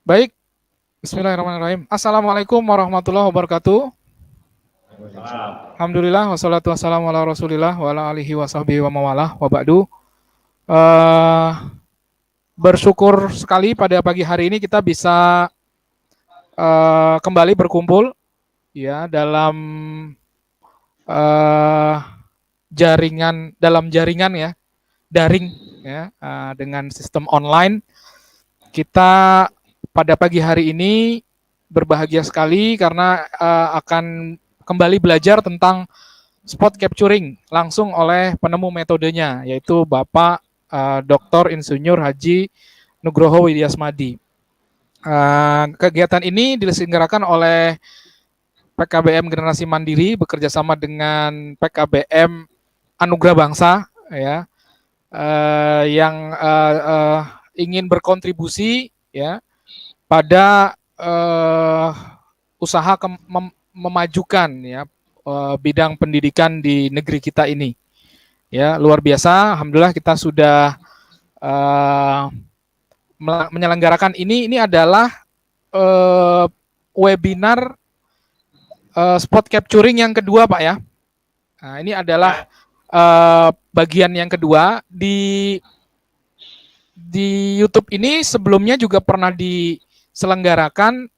Baik, bismillahirrahmanirrahim. Assalamualaikum warahmatullahi wabarakatuh. Alhamdulillah, wassalatu wassalamu ala rasulillah wa ala alihi wa sahbihi wa mawalah wa ba'du. Bersyukur sekali pada pagi hari ini kita bisa kembali berkumpul ya dalam jaringan ya, daring ya, dengan sistem online. Kita pada pagi hari ini berbahagia sekali karena akan kembali belajar tentang spot capturing langsung oleh penemu metodenya, yaitu Bapak Dr. Insinyur Haji Nugroho Widyasmadi. Kegiatan ini diselenggarakan oleh PKBM Generasi Mandiri bekerjasama dengan PKBM Anugerah Bangsa ya, yang ingin berkontribusi ya pada usaha memajukan ya bidang pendidikan di negeri kita ini. Ya, luar biasa. Alhamdulillah kita sudah menyelenggarakan ini. Ini adalah webinar spot capturing yang kedua, Pak ya. Nah, ini adalah bagian yang kedua di YouTube ini. Sebelumnya juga pernah diselenggarakan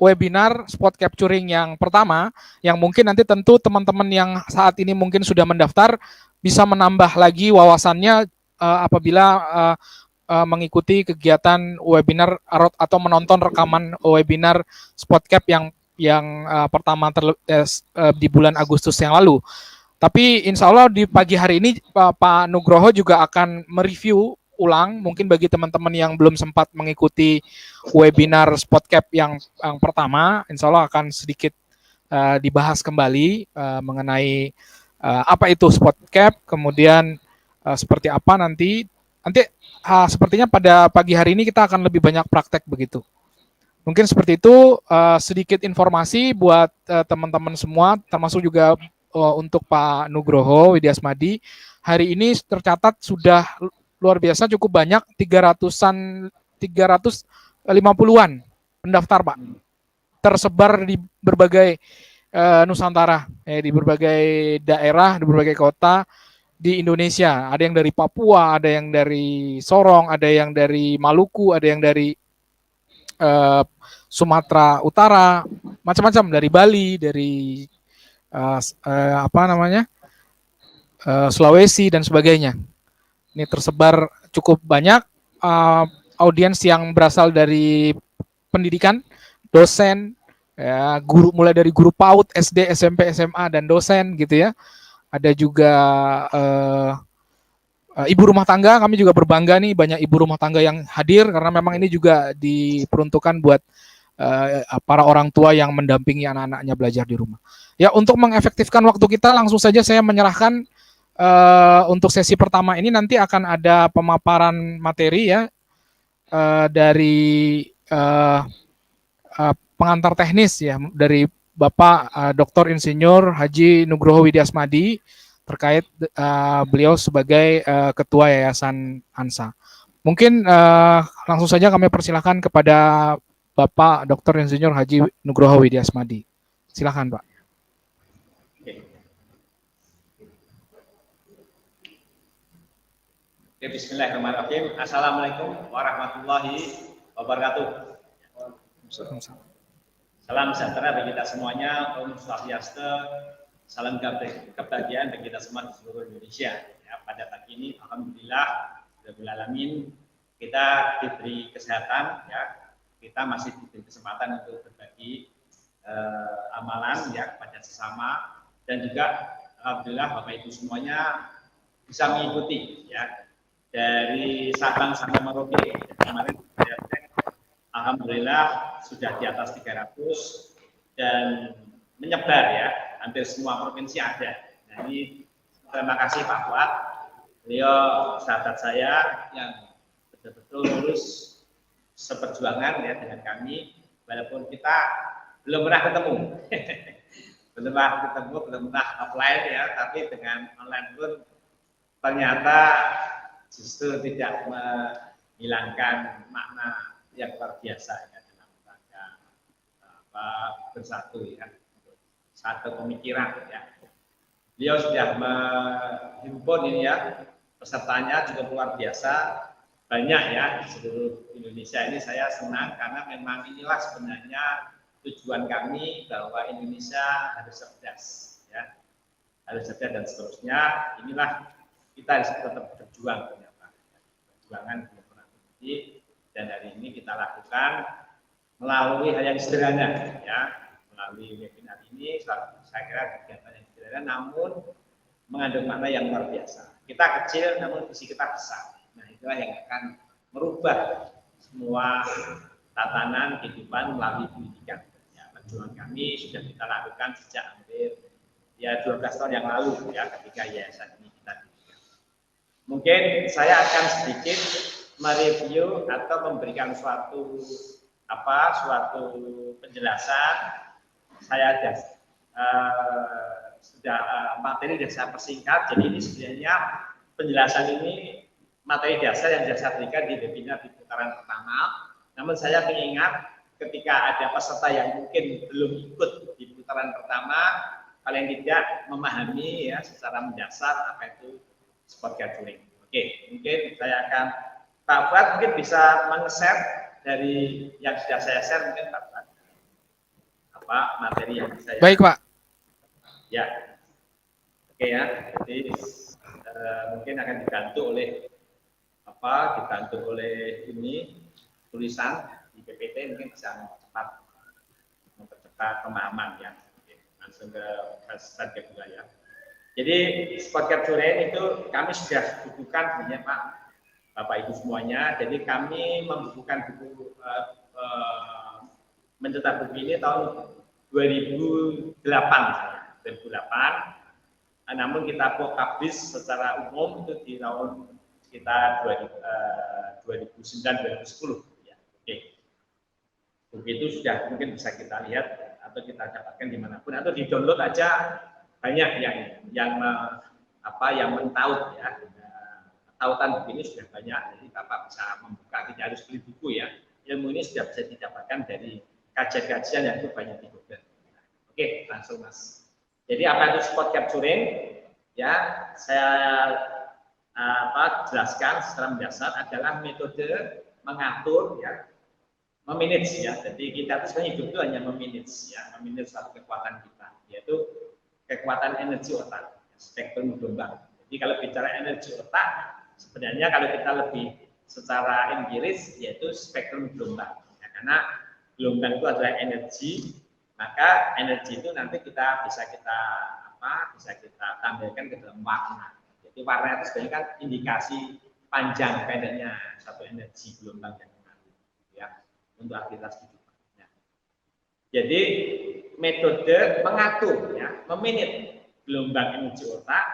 webinar spot capturing yang pertama, yang mungkin nanti tentu teman-teman yang saat ini mungkin sudah mendaftar bisa menambah lagi wawasannya apabila mengikuti kegiatan webinar atau menonton rekaman webinar spot cap yang pertama di bulan Agustus yang lalu. Tapi insya Allah di pagi hari ini Pak Nugroho juga akan mereview ulang, mungkin bagi teman-teman yang belum sempat mengikuti webinar Spotcap yang pertama, insya Allah akan sedikit dibahas kembali mengenai apa itu Spotcap, kemudian seperti apa nanti sepertinya pada pagi hari ini kita akan lebih banyak praktek begitu. Mungkin seperti itu, sedikit informasi buat teman-teman semua, termasuk juga untuk Pak Nugroho Widyasmadi. Hari ini tercatat sudah luar biasa cukup banyak, 350-an pendaftar, Pak. Tersebar di berbagai Nusantara, di berbagai daerah, di berbagai kota di Indonesia. Ada yang dari Papua, ada yang dari Sorong, ada yang dari Maluku, ada yang dari Sumatera Utara, macam-macam, dari Bali, dari Sulawesi dan sebagainya. Ini tersebar cukup banyak audiens yang berasal dari pendidikan, dosen, ya, guru, mulai dari guru PAUD, SD, SMP, SMA, dan dosen gitu ya. Ada juga ibu rumah tangga, kami juga berbangga nih banyak ibu rumah tangga yang hadir karena memang ini juga diperuntukkan buat para orang tua yang mendampingi anak-anaknya belajar di rumah. Ya, untuk mengefektifkan waktu kita, langsung saja saya menyerahkan untuk sesi pertama ini. Nanti akan ada pemaparan materi ya dari pengantar teknis ya dari Bapak Dr. Insinyur Haji Nugroho Widyasmadi terkait beliau sebagai Ketua Yayasan ANSA. Mungkin langsung saja kami persilahkan kepada Bapak Dr. Insinyur Haji Nugroho Widyasmadi. Silakan, Pak. Bismillahirrahmanirrahim. Assalamualaikum warahmatullahi wabarakatuh. Salam sejahtera bagi kita semuanya. Om Swastiastu. Salam kebahagiaan bagi kita semua di seluruh Indonesia. Ya, pada pagi ini, alhamdulillah, rabbil alamin, kita diberi kesehatan. Ya, kita masih diberi kesempatan untuk berbagi amalan ya kepada sesama, dan juga alhamdulillah Bapak Ibu semuanya bisa mengikuti ya. Dari Sabang sampai Merauke kemarin alhamdulillah sudah di atas 300 dan menyebar ya, hampir semua provinsi ada. Nah, ini terima kasih Pak Fuad, beliau sahabat saya yang betul-betul lulus seperjuangan ya dengan kami, walaupun kita belum pernah ketemu. belum pernah offline ya, tapi dengan online pun ternyata justru tidak menghilangkan makna yang luar biasa ya dalam rangka bersatu ya, satu pemikiran ya. Beliau sudah menghimpun ini ya, pesertanya juga luar biasa, banyak ya di seluruh Indonesia. Ini saya senang karena memang inilah sebenarnya tujuan kami, bahwa Indonesia harus cerdas ya, harus cerdas dan seterusnya. Inilah kita harus tetap berjuang ternyata, perjuangan belum pernah berhenti, dan hari ini kita lakukan melalui hal yang sederhana ya, melalui webinar ini. Saya kira kegiatan yang sederhana namun mengandung makna yang luar biasa. Kita kecil namun visi kita besar. Nah, itulah yang akan merubah semua tatanan kehidupan melalui pendidikan. Ya, perjuangan kami sudah kita lakukan sejak hampir ya 12 tahun yang lalu ya, ketika yayasan ini kita dirikan. Mungkin saya akan sedikit mereview atau memberikan suatu penjelasan. Saya sudah materi yang saya persingkat. Jadi ini sebenarnya penjelasan ini materi dasar yang saya berikan di webinar di putaran pertama. Namun saya mengingat ketika ada peserta yang mungkin belum ikut di putaran pertama, paling tidak memahami ya secara mendasar apa itu sport gathering. Oke, mungkin saya akan Pak Fuad mungkin bisa men-share dari yang sudah saya share, mungkin Pak Fuad materi yang saya. Baik Pak. Ya, oke ya. Jadi mungkin akan dibantu oleh ini tulisan di PPT, mungkin bisa mempercepat pemahaman ya. Oke, langsung ke start kedua ya. Jadi sport capturing itu kami sudah bukukan banyak Pak, Bapak Ibu semuanya. Jadi kami membukukan buku mencetak buku ini tahun 2008 namun kita publish secara umum itu di tahun sekitar 2009-2010 ya. Oke. Buku itu sudah mungkin bisa kita lihat atau kita dapatkan dimanapun atau di download aja, banyak yang mentaut ya. Tautan buku ini sudah banyak, jadi Bapak bisa membuka, tidak harus beli buku ya. Ilmu ini sudah bisa didapatkan dari kajian-kajian yang itu banyak di Google. Oke, langsung Mas. Jadi apa itu sport capturing? Ya, saya jelaskan secara mendasar adalah metode mengatur ya, memanage ya. Jadi kita itu sebenarnya hidup itu hanya memanage ya, memanage satu kekuatan kita, yaitu kekuatan energi otak, spektrum gelombang. Jadi kalau bicara energi otak, sebenarnya kalau kita lebih secara empiris yaitu spektrum gelombang. Ya, karena gelombang itu adalah energi, maka energi itu nanti bisa kita tampilkan ke dalam warna. Jadi warna itu sebenarnya kan indikasi panjang pendeknya satu energi gelombang yang mengalir ya untuk aktivitas kehidupan. Ya. Jadi metode mengatur ya, memanage gelombang energi otak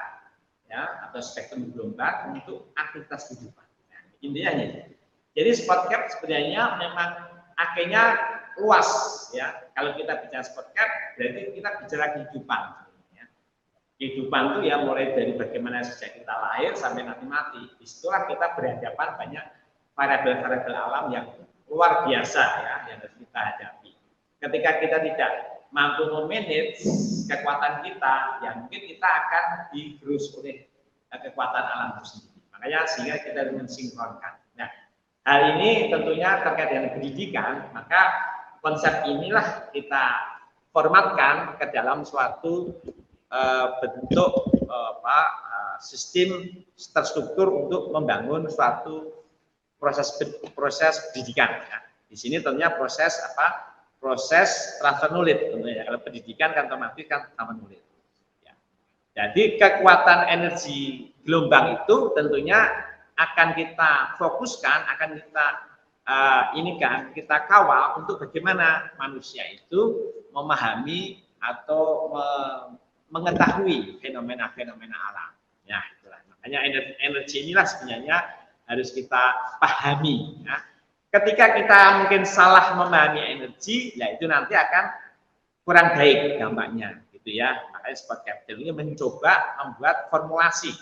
ya atau spektrum gelombang untuk aktivitas kehidupan. Nah, intinya ini. Jadi sport cap sebenarnya memang akhirnya luas ya. Kalau kita bicara sport cap berarti kita bicara kehidupan ya. Kehidupan itu ya mulai dari bagaimana sejak kita lahir sampai nanti mati. Disitulah kita berhadapan banyak variabel-variabel alam yang luar biasa ya yang harus kita hadapi. Ketika kita tidak mampu memanage kekuatan kita, ya mungkin kita akan digerus oleh kekuatan alam itu sendiri. Makanya sehingga kita harus mensinkronkan. Nah, hal ini tentunya terkait dengan pendidikan, maka konsep inilah kita formatkan ke dalam suatu bentuk sistem terstruktur untuk membangun suatu proses pendidikan. Ya. Di sini tentunya proses transfer knowledge tentunya. Kalau pendidikan kan otomatis kan transfer knowledge. Ya. Jadi kekuatan energi gelombang itu tentunya akan kita fokuskan, akan kita kita kawal untuk bagaimana manusia itu memahami atau mengetahui fenomena-fenomena alam. Ya, itulah. Makanya energi inilah sebenarnya harus kita pahami. Ya. Ketika kita mungkin salah memahami energi, ya itu nanti akan kurang baik dampaknya, gitu ya. Makanya sport capital ini mencoba membuat formulasi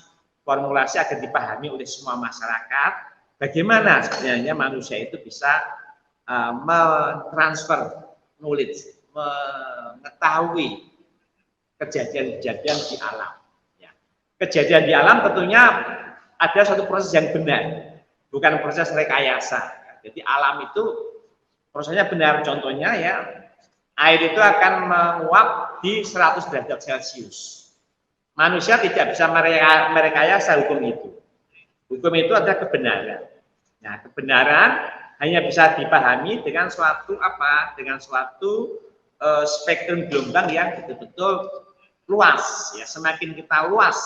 formulasi agar dipahami oleh semua masyarakat, bagaimana sebenarnya manusia itu bisa mentransfer knowledge, mengetahui kejadian-kejadian di alam. Ya. Kejadian di alam tentunya ada suatu proses yang benar, bukan proses rekayasa. Jadi alam itu prosesnya benar. Contohnya ya, air itu akan menguap di 100 derajat Celcius. Manusia tidak bisa merekayasa hukum itu. Hukum itu adalah kebenaran. Nah, kebenaran hanya bisa dipahami dengan suatu apa? Dengan suatu spektrum gelombang yang betul-betul luas. Ya, semakin kita luas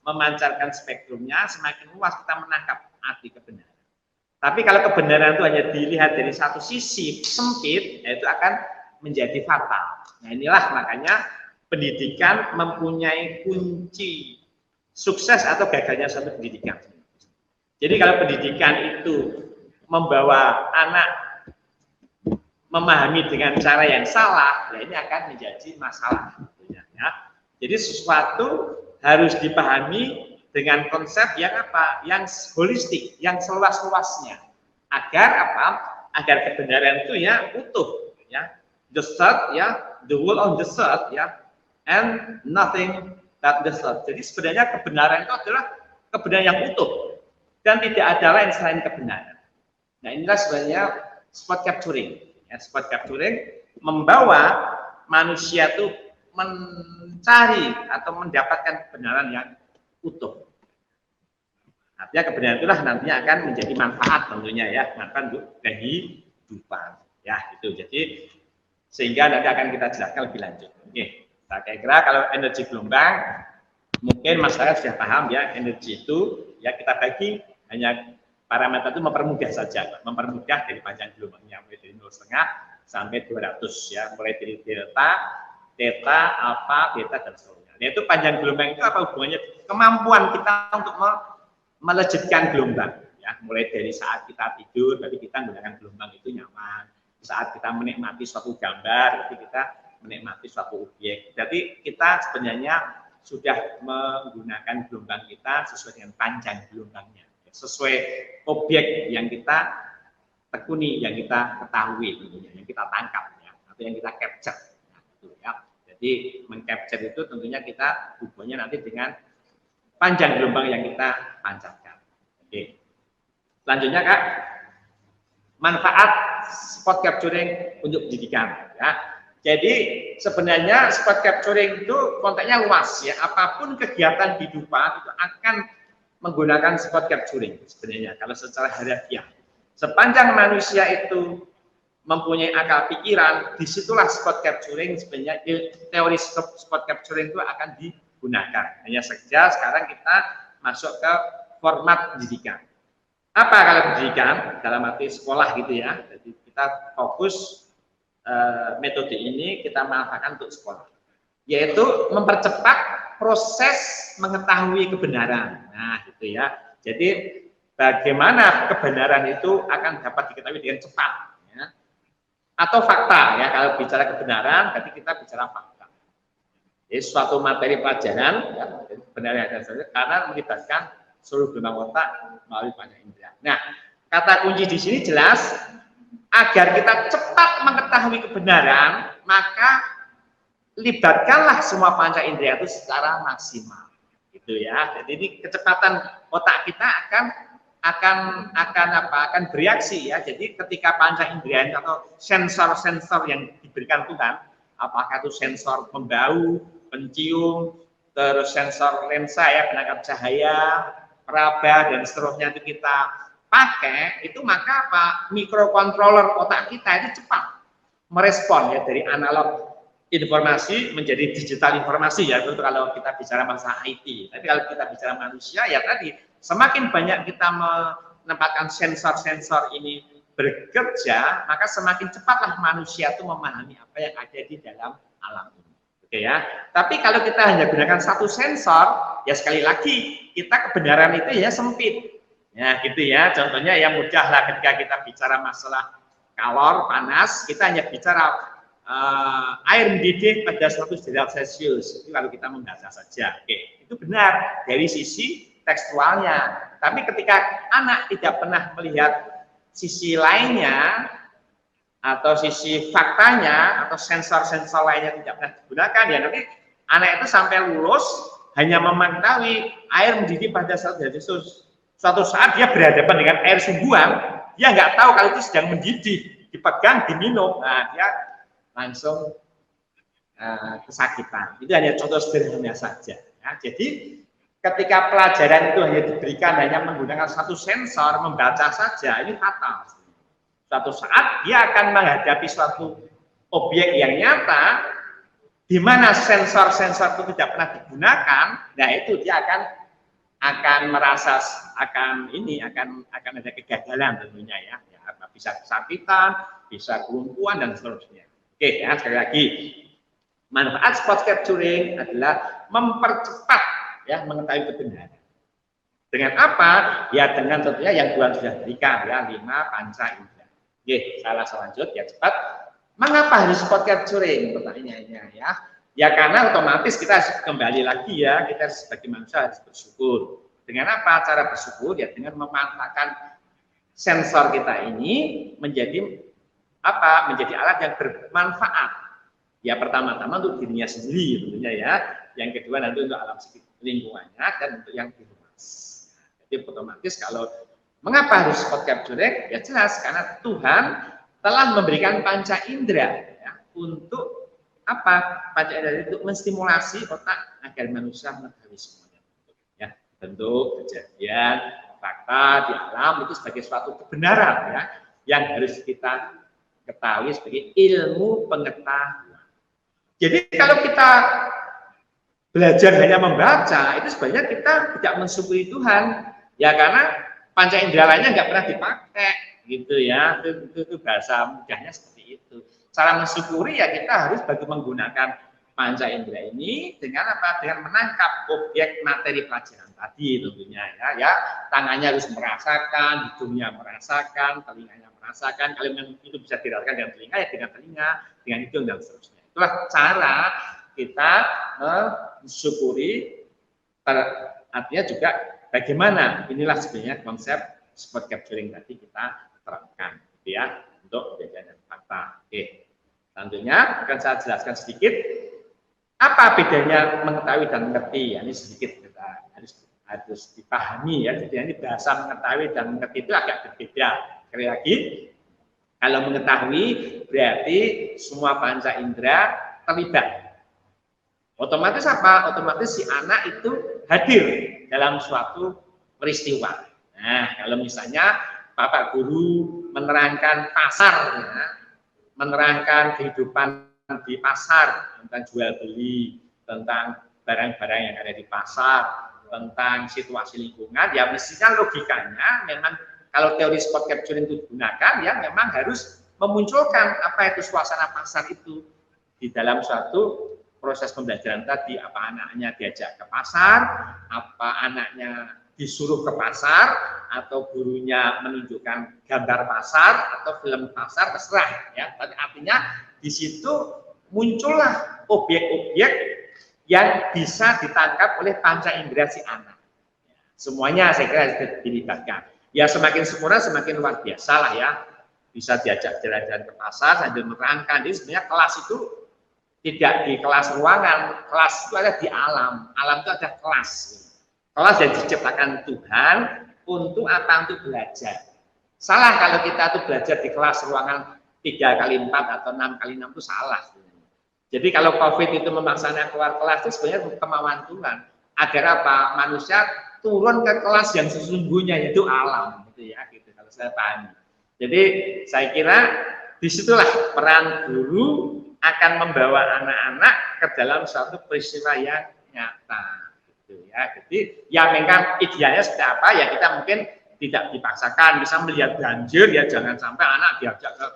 memancarkan spektrumnya, semakin luas kita menangkap arti kebenaran. Tapi kalau kebenaran itu hanya dilihat dari satu sisi sempit, ya itu akan menjadi fatal. Nah, inilah makanya pendidikan mempunyai kunci sukses atau gagalnya suatu pendidikan. Jadi kalau pendidikan itu membawa anak memahami dengan cara yang salah, ya ini akan menjadi masalah. Ya. Jadi sesuatu harus dipahami dengan konsep yang apa? Yang holistik, yang seluas-luasnya. Agar apa? Agar kebenaran itu ya utuh, ya. The truth, ya, the whole of the truth, ya, and nothing but the truth. Jadi sebenarnya kebenaran itu adalah kebenaran yang utuh dan tidak ada lain selain kebenaran. Nah, inilah sebenarnya spot capturing. Ya, spot capturing membawa manusia itu mencari atau mendapatkan kebenaran yang utuh. Artinya kebenaran itulah nantinya akan menjadi manfaat tentunya ya, manfaat untuk kehidupan. Ya, itu. Jadi sehingga nanti akan kita jelaskan lebih lanjut. Oke, saya kira kalau energi gelombang mungkin masyarakat sudah paham ya, energi itu ya kita bagi hanya parameter itu mempermudah saja, mempermudah dari panjang gelombangnya mulai dari 0,5 sampai 200 ya, mulai dari delta, theta, alpha, beta dan seterusnya. Nah, itu panjang gelombang itu apa hubungannya? Kemampuan kita untuk melejitkan gelombang ya, mulai dari saat kita tidur, tapi kita menggunakan gelombang itu nyaman. Saat kita menikmati suatu gambar, berarti kita menikmati suatu objek. Jadi kita sebenarnya sudah menggunakan gelombang kita sesuai dengan panjang gelombangnya, sesuai objek yang kita tekuni, yang kita ketahui, yang kita tangkap, ya, atau yang kita capture. Nah, gitu, ya. Jadi mengcapture itu tentunya kita hubungannya nanti dengan panjang gelombang yang kita pancarkan. Oke. Selanjutnya Kak, manfaat spot capturing untuk pendidikan. Ya. Jadi sebenarnya spot capturing itu konteksnya luas ya. Apapun kegiatan kehidupan itu akan menggunakan spot capturing sebenarnya. Kalau secara harafiah, sepanjang manusia itu mempunyai akal pikiran, disitulah spot capturing sebenarnya teori spot capturing itu akan digunakan. Hanya saja sekarang kita masuk ke format pendidikan. Apa kalau pendidikan dalam arti sekolah gitu ya? Jadi kita fokus metode ini kita manfaatkan untuk sekolah, yaitu mempercepat proses mengetahui kebenaran. Nah, gitu ya. Jadi bagaimana kebenaran itu akan dapat diketahui dengan cepat, ya. Atau fakta ya. Kalau bicara kebenaran, berarti kita bicara fakta. Jadi suatu materi pelajaran, ya, kebenaran yang ada karena melibatkan seluruh gelombang otak melalui panca indera. Nah, kata kunci di sini jelas, agar kita cepat mengetahui kebenaran, maka libatkanlah semua panca indera itu secara maksimal, gitu ya. Jadi ini kecepatan otak kita akan bereaksi ya. Jadi ketika panca indera atau sensor-sensor yang diberikan Tuhan, apakah itu sensor pembau, pencium, terus sensor lensa ya, penangkap cahaya, peraba dan seterusnya itu kita pakai, itu maka apa? Mikrokontroler otak kita itu cepat merespon ya, dari analog informasi menjadi digital informasi ya, itu kalau kita bicara masalah IT. Tapi kalau kita bicara manusia ya tadi, semakin banyak kita menempatkan sensor-sensor ini bekerja, maka semakin cepatlah manusia itu memahami apa yang ada di dalam alam ini. Oke ya. Tapi kalau kita hanya gunakan satu sensor, ya sekali lagi kita kebenaran itu ya sempit. Ya gitu ya. Contohnya yang mudah lah ketika kita bicara masalah kalor, panas, kita hanya bicara air mendidih pada 100 derajat Celcius. Itu kalau kita membaca saja. Oke, itu benar dari sisi tekstualnya. Tapi ketika anak tidak pernah melihat sisi lainnya atau sisi faktanya atau sensor-sensor lainnya tidak pernah digunakan, ya nanti anak itu sampai lulus hanya mengetahui air mendidih pada suatu saat dia berhadapan dengan air sumbuan, dia nggak tahu kalau itu sedang mendidih, dipegang, diminum, nah dia langsung kesakitan. Itu hanya contoh sederhana saja. Ya. Jadi ketika pelajaran itu hanya diberikan hanya menggunakan satu sensor, membaca saja, ini fatal. Suatu saat dia akan menghadapi suatu objek yang nyata, di mana sensor-sensor itu tidak pernah digunakan, nah itu dia akan merasa akan ada kegagalan tentunya ya, bisa kesakitan, bisa kelumpuhan dan seterusnya. Oke ya, sekali lagi manfaat spot capturing adalah mempercepat ya mengetahui kebenaran. Dengan apa? Ya dengan tentunya yang Tuhan sudah berikan ya 5 panca indera. Oke, salah selanjut ya cepat. Mengapa harus spot capturing? Pertanyaannya ya. Ya karena otomatis kita harus kembali lagi ya, kita sebagai manusia harus bersyukur. Dengan apa cara bersyukur? Ya dengan memanfaatkan sensor kita ini menjadi apa? Menjadi alat yang bermanfaat. Ya pertama-tama untuk dirinya sendiri tentunya ya. Yang kedua nanti untuk alam lingkungannya dan untuk yang di luar. Jadi otomatis kalau mengapa harus spot capturing? Ya jelas karena Tuhan telah memberikan panca indera ya, untuk apa? Panca indera itu menstimulasi otak agar manusia mengetahui semuanya. Ya, bentuk, kejadian, fakta di alam itu sebagai suatu kebenaran ya yang harus kita ketahui sebagai ilmu pengetahuan. Jadi kalau kita belajar hanya membaca itu sebenarnya kita tidak mensyukuri Tuhan ya karena panca indera lainnya nggak pernah dipakai gitu ya itu bahasa mudahnya seperti itu. Cara mensyukuri ya kita harus bagi menggunakan panca indera ini dengan apa? Dengan menangkap objek materi pelajaran tadi tentunya ya tangannya harus merasakan, hidungnya merasakan, telinganya merasakan. Kalau memang itu bisa dirasakan dengan telinga ya dengan telinga, dengan hidung dan seterusnya. Itulah cara kita mensyukuri. Artinya juga bagaimana inilah sebenarnya konsep spot capturing tadi kita terapkan gitu ya untuk kejadian dan fakta. Oke, selanjutnya akan saya jelaskan sedikit apa bedanya mengetahui dan mengerti. Ya, ini sedikit kita harus dipahami ya. Jadi ini bahasa mengetahui dan mengerti itu agak berbeda. Sekali lagi, kalau mengetahui berarti semua panca indera terlibat. Otomatis apa? Otomatis si anak itu hadir dalam suatu peristiwa. Nah, kalau misalnya Bapak Guru menerangkan pasar, ya, menerangkan kehidupan di pasar, tentang jual beli, tentang barang-barang yang ada di pasar, tentang situasi lingkungan, ya mestinya logikanya memang kalau teori spot capturing itu digunakan, ya memang harus memunculkan apa itu suasana pasar itu di dalam suatu proses pembelajaran tadi, apa anaknya diajak ke pasar, apa anaknya disuruh ke pasar, atau gurunya menunjukkan gambar pasar atau film pasar, terserah ya. Tapi artinya di situ muncullah objek-objek yang bisa ditangkap oleh panca indera si anak. Semuanya saya kira harus dilibatkan. Ya semakin sempurna semakin luar biasa lah ya. Bisa diajak jalan-jalan ke pasar sambil menerangkan. Jadi sebenarnya kelas itu tidak di kelas ruangan, kelas itu ada di alam. Alam itu ada kelas. Kelas yang diciptakan Tuhan untuk apa? Untuk belajar. Salah kalau kita tuh belajar di kelas ruangan 3x4 atau 6x6 itu salah. Jadi kalau COVID itu memaksanya keluar kelas itu sebenarnya kemauan Tuhan. Agar apa? Manusia turun ke kelas yang sesungguhnya yaitu alam. Gitu ya, gitu kalau saya pahami. Jadi saya kira disitulah peran guru akan membawa anak-anak ke dalam suatu peristiwa yang nyata, gitu ya. Jadi ya memang idealnya seperti apa ya kita mungkin tidak dipaksakan. Bisa melihat banjir ya jangan sampai anak diajak ke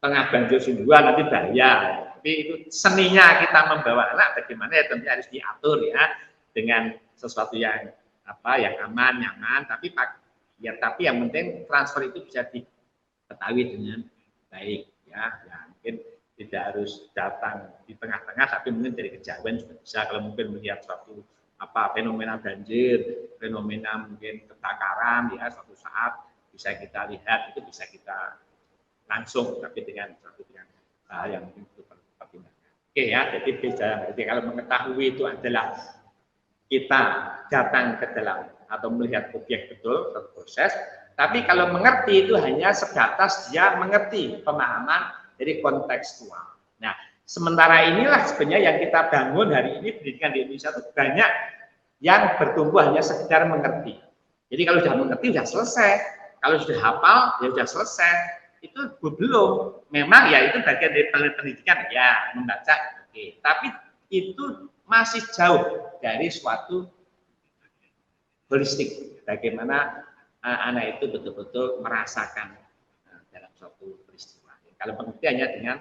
tengah banjir sungguhan nanti bahaya. Tapi itu seninya kita membawa anak bagaimana ya tentunya harus diatur ya dengan sesuatu yang apa yang aman, nyaman. Tapi yang penting transfer itu bisa diketahui dengan baik ya. Ya mungkin tidak harus datang di tengah-tengah, tapi mungkin dari kejauhan juga bisa. Kalau mungkin melihat suatu fenomena banjir, fenomena mungkin kebakaran ya suatu saat bisa kita lihat, itu bisa kita langsung tapi dengan hal yang mungkin itu pertimbangkan. Oke ya, jadi beda. Jadi kalau mengetahui itu adalah kita datang ke dalam atau melihat objek betul proses, tapi kalau mengerti itu hanya sebatas dia mengerti pemahaman dari kontekstual. Nah, sementara inilah sebenarnya yang kita bangun hari ini pendidikan di Indonesia itu banyak yang bertumbuh hanya sekedar mengerti. Jadi kalau sudah mengerti sudah selesai, kalau sudah hafal ya sudah selesai. Itu belum. Memang ya itu bagian dari pendidikan ya membaca. Oke, tapi itu masih jauh dari suatu holistik. Bagaimana anak itu betul-betul merasakan dalam suatu peristiwa. Kalau pengertiannya dengan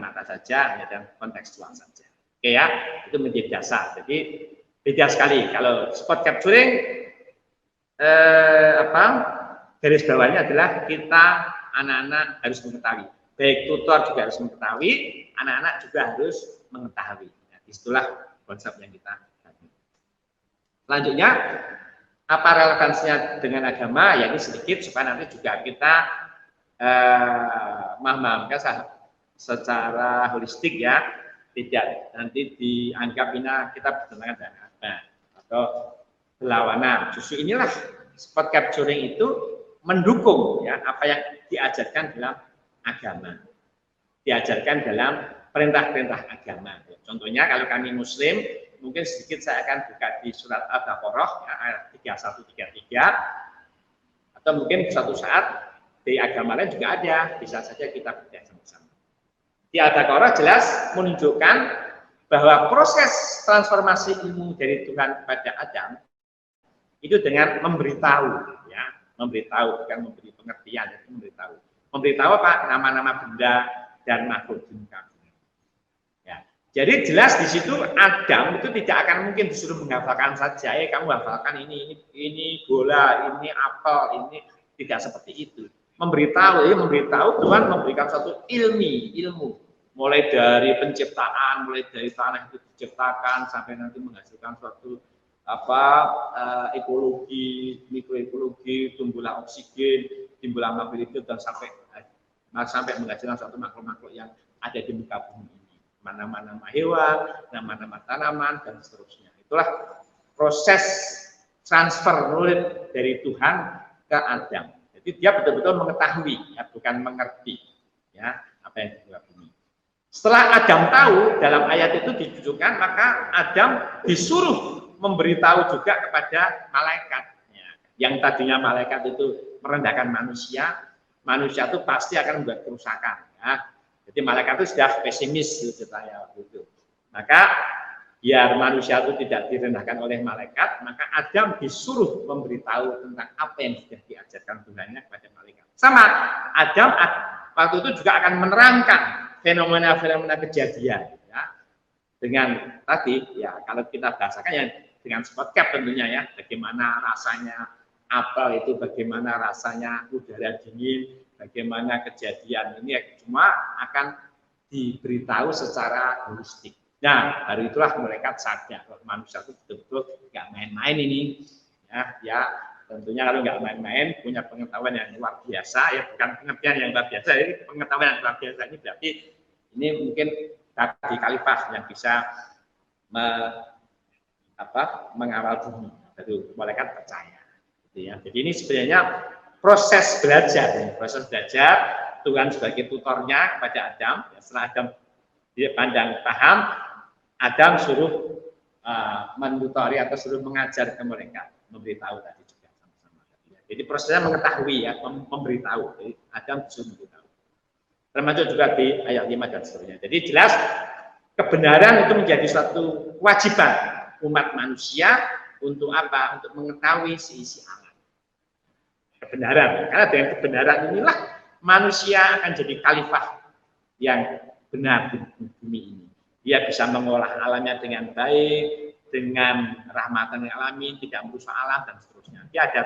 mata saja, hanya dengan kontekstual saja. Oke ya, itu menjadi dasar. Jadi beda sekali. Kalau spot capturing, garis bawahnya adalah kita anak-anak harus mengetahui. Baik tutor juga harus mengetahui, anak-anak juga harus mengetahui. Nah, itulah konsep yang kita bangun. Selanjutnya, apa relevansinya dengan agama? Ya ini sedikit supaya nanti juga kita memahamkan secara holistik ya, tidak nanti dianggap ini kita bertentangan dengan agama atau berlawanan. Justru inilah spot capturing itu mendukung ya apa yang diajarkan dalam agama, diajarkan dalam perintah-perintah agama. Contohnya kalau kami Muslim, mungkin sedikit saya akan buka di surat Al-Baqarah ya, ayat 3133, atau mungkin suatu saat di agama lain juga ada, bisa saja kita baca sama-sama. Di Al-Baqarah jelas menunjukkan bahwa proses transformasi ilmu dari Tuhan kepada Adam itu dengan memberitahu. Memberitahu, bukan memberi pengertian, jadi memberitahu. Memberitahu apa? Nama-nama benda dan makhluk di muka bumi. Ya. Jadi jelas di situ Adam itu tidak akan mungkin disuruh menghafalkan saja. Kamu hafalkan ini bola, ini apel, ini tidak seperti itu. Memberitahu, Tuhan memberikan suatu ilmu, mulai dari penciptaan, mulai dari tanah itu diciptakan sampai nanti menghasilkan suatu ekologi, mikroekologi, tumbuhlah oksigen, timbullah makhluk hidup dan sampai menghasilkan suatu makhluk-makhluk yang ada di muka bumi ini. Nama-nama hewan, nama-nama tanaman dan seterusnya. Itulah proses transfer knowledge dari Tuhan ke Adam. Jadi dia betul-betul mengetahui, ya, bukan mengerti, ya, apa yang di muka bumi. Setelah Adam tahu, dalam ayat itu ditujukan, maka Adam disuruh memberitahu juga kepada malaikat. Ya, yang tadinya malaikat itu merendahkan manusia itu pasti akan membuat kerusakan. Ya. Jadi malaikat itu sudah pesimis ceritanya waktu itu. Maka biar manusia itu tidak direndahkan oleh malaikat, maka Adam disuruh memberitahu tentang apa yang sudah diajarkan Tuhannya kepada malaikat. Sama, Adam waktu itu juga akan menerangkan fenomena-fenomena kejadian. Ya. Dengan tadi, ya kalau kita bahasakan ya dengan spot cap tentunya ya, bagaimana rasanya apel itu, bagaimana rasanya udara dingin, bagaimana kejadian ini ya, cuma akan diberitahu secara holistik. Nah, dari itulah mereka sadar kalau manusia itu betul-betul nggak main-main ini, ya tentunya kalau nggak main-main punya pengetahuan yang luar biasa ya, bukan pengertian yang luar biasa, ini pengetahuan yang luar biasa ini berarti ini mungkin tadi khalifah yang bisa mengawal bumi, baru malaikat percaya. Gitu ya. Jadi ini sebenarnya proses belajar Tuhan sebagai tutornya kepada Adam. Ya, setelah Adam dipandang paham, Adam suruh menutori atau suruh mengajar ke mereka, memberitahu tadi juga sama-sama. Jadi prosesnya mengetahui ya, memberitahu. Jadi Adam disuruh memberitahu. Termasuk juga di ayat 5 dan seterusnya. Jadi jelas kebenaran itu menjadi suatu kewajiban umat manusia untuk apa? Untuk mengetahui isi alam. Kebenaran. Karena dengan kebenaran inilah manusia akan jadi khalifah yang benar di bumi ini. Dia bisa mengolah alamnya dengan baik, dengan rahmatan yang alami, tidak merusak alam dan seterusnya. Dia ada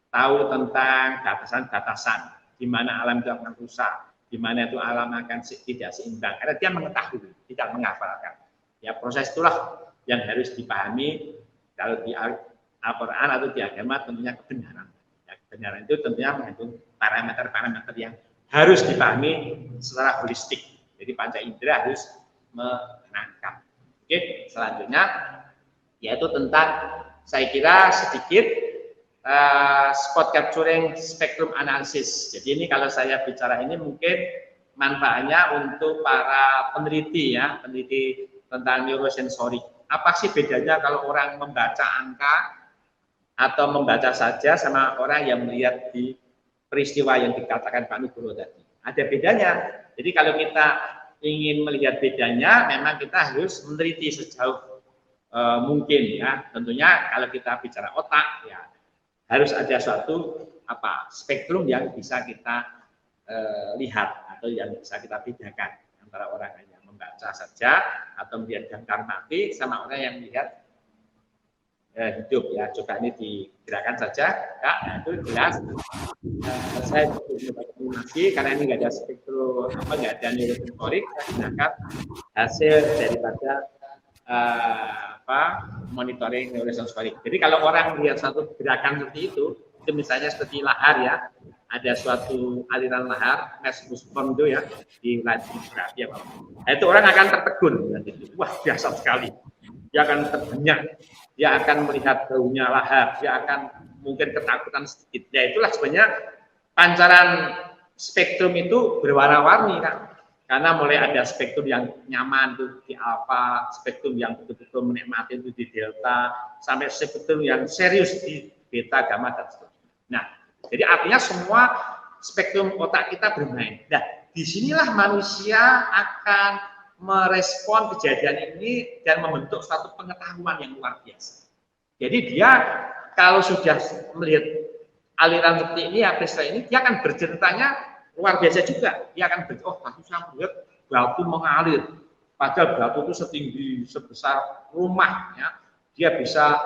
tahu tentang batasan-batasan di mana alam itu akan rusak, di mana itu alam akan tidak seimbang. Karena dia mengetahui, tidak menghafalkan. Ya proses itulah yang harus dipahami kalau di Al-Quran atau di agama tentunya kebenaran. Ya, kebenaran itu tentunya mengandung parameter-parameter yang harus dipahami secara holistik. Jadi panca indera harus menangkap. Oke, selanjutnya yaitu tentang saya kira sedikit spot capturing spectrum analysis. Jadi ini kalau saya bicara ini mungkin manfaatnya untuk para peneliti ya, peneliti tentang neurosensorik. Apa sih bedanya kalau orang membaca angka atau membaca saja sama orang yang melihat di peristiwa yang dikatakan Pak Nugroho tadi? Ada bedanya. Jadi kalau kita ingin melihat bedanya, memang kita harus meneliti sejauh mungkin ya. Tentunya kalau kita bicara otak ya harus ada suatu spektrum yang bisa kita lihat atau yang bisa kita bedakan antara orang yang membaca saja atau melihat gambar mati sama orang yang melihat hidup ya. Coba ini digerakkan saja ya, itu jelas. Saya masih karena ini nggak ada spektrum nggak ada neurosensorik, saya gunakan hasil daripada monitoring neurosensorik. Jadi kalau orang melihat satu gerakan seperti itu misalnya seperti lahar ya, ada suatu aliran lahar, respon itu ya di radiografi ya, nah, itu orang akan tertegun. Wah biasa sekali. Dia akan terbanyak, dia akan melihat baunya lahar, dia akan mungkin ketakutan sedikit. Ya itulah sebenarnya pancaran spektrum itu berwarna-warni kan. Karena mulai ada spektrum yang nyaman tuh di alfa, spektrum yang betul-betul menikmati itu di delta, sampai spektrum yang serius di beta, gamma dan seterusnya. Nah, jadi artinya semua spektrum otak kita bermain. Nah, disinilah manusia akan merespon kejadian ini dan membentuk suatu pengetahuan yang luar biasa. Jadi dia kalau sudah melihat aliran seperti ini, peristiwa ini, dia akan berceritanya luar biasa juga. Dia akan tadi saya melihat batu mengalir. Padahal batu itu setinggi sebesar rumah. Ya. Dia bisa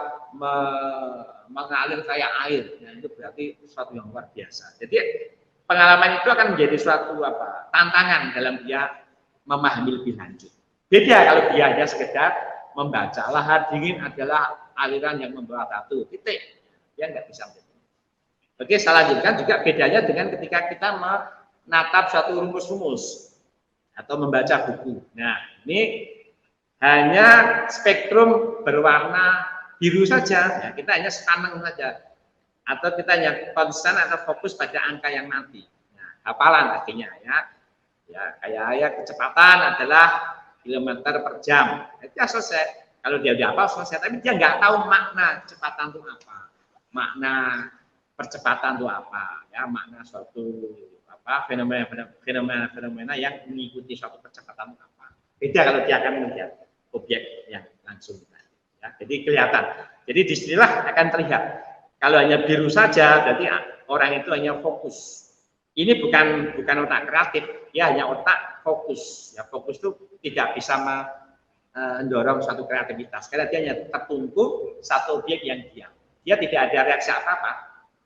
mengalir kayak air. Ya, itu berarti sesuatu yang luar biasa. Jadi pengalaman itu akan menjadi suatu tantangan dalam dia memahami lebih lanjut. Beda kalau dia hanya sekedar membaca. Lahar dingin adalah aliran yang membawa batu. Titik. Dia nggak bisa menjadi. Oke, saya lanjutkan juga bedanya dengan ketika kita menatap suatu rumus-rumus atau membaca buku. Nah, ini hanya spektrum berwarna biru saja. Ya, kita hanya scanning saja. Atau kita hanya konstan atau fokus pada angka yang nanti. Nah, hafalan akhirnya ya. Ya, kayak kecepatan adalah kilometer per jam. Itu selesai. Kalau dia udah hafal selesai, tapi dia nggak tahu makna kecepatan itu apa. Makna percepatan itu apa? Ya, makna suatu fenomena yang mengikuti suatu percepatan itu apa. Beda kalau dia akan melihat objek yang langsung. Ya, jadi kelihatan. Jadi disinilah akan terlihat. Kalau hanya biru saja, berarti orang itu hanya fokus. Ini bukan otak kreatif, ya hanya otak fokus. Ya, fokus itu tidak bisa mendorong suatu kreativitas, karena dia hanya tertumpu satu objek yang diam. Dia tidak ada reaksi apa-apa.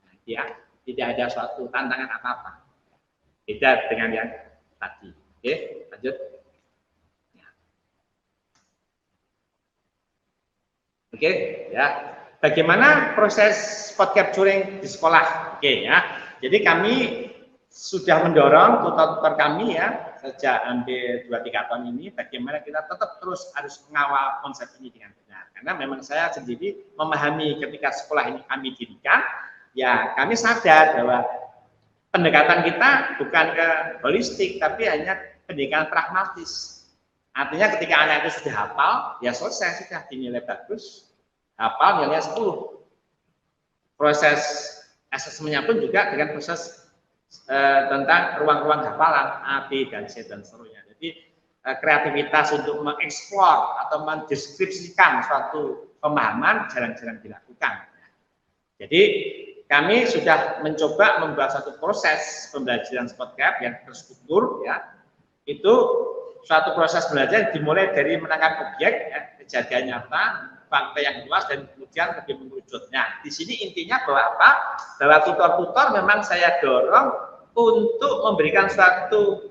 Nah, dia tidak ada suatu tantangan apa-apa. Beda dengan yang tadi. Oke, lanjut. Ya. Oke, ya. Bagaimana proses spot capturing di sekolah? Oke, ya. Jadi kami sudah mendorong tutor-tutor kami ya sejak hampir 2-3 tahun ini, bagaimana kita tetap terus harus mengawal konsep ini dengan benar. Karena memang saya sendiri memahami ketika sekolah ini kami dirikan, ya kami sadar bahwa pendekatan kita bukan ke holistik, tapi hanya pendidikan pragmatis. Artinya ketika anak itu sudah hafal, ya selesai, sudah dinilai bagus, hafal nilainya 10. Proses asesmennya pun juga dengan proses tentang ruang-ruang hafalan A, B, dan C, dan seterusnya. Jadi kreativitas untuk mengeksplor atau mendeskripsikan suatu pemahaman jarang-jarang dilakukan. Jadi kami sudah mencoba membuat satu proses pembelajaran spot cap yang terstruktur, ya. Itu suatu proses belajar dimulai dari menangkap objek, ya, kejadian nyata, fakta yang luas, dan kemudian lebih mengerucut. Nah, di sini intinya bahwa apa? Bahwa tutor-tutor memang saya dorong untuk memberikan suatu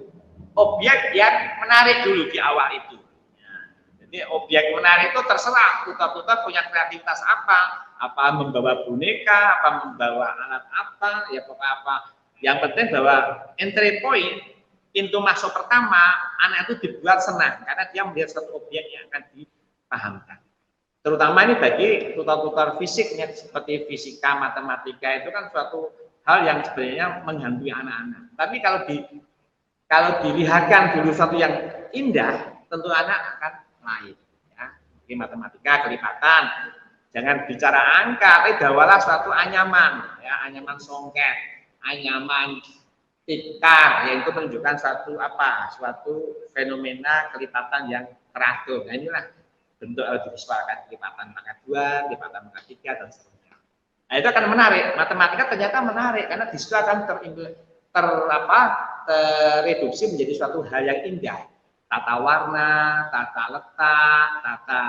objek yang menarik dulu di awal itu. Nah, jadi Ini objek menarik itu terserah, tutor-tutor punya kreativitas apa membawa boneka, apa membawa alat apa, ya pokoknya apa. Yang penting bahwa entry point, pintu masuk pertama, anak itu dibuat senang karena dia melihat satu objek yang akan dipahamkan. Terutama ini bagi tutor-tutor fisiknya seperti fisika, matematika itu kan suatu hal yang sebenarnya menghantui anak-anak. Tapi kalau dilihatkan dulu satu yang indah, tentu anak akan lain. Ya. Di matematika kelipatan, jangan bicara angka, tapi bawalah suatu anyaman, ya, anyaman songket, anyaman tikar, yaitu menunjukkan suatu fenomena kelipatan yang teratur. Nah inilah bentuk visualkan kelipatan pangkat 2, kelipatan pangkat 3 dan seterusnya. Nah itu akan menarik. Matematika ternyata menarik karena di situ akan tereduksi menjadi suatu hal yang indah. Tata warna, tata letak, tata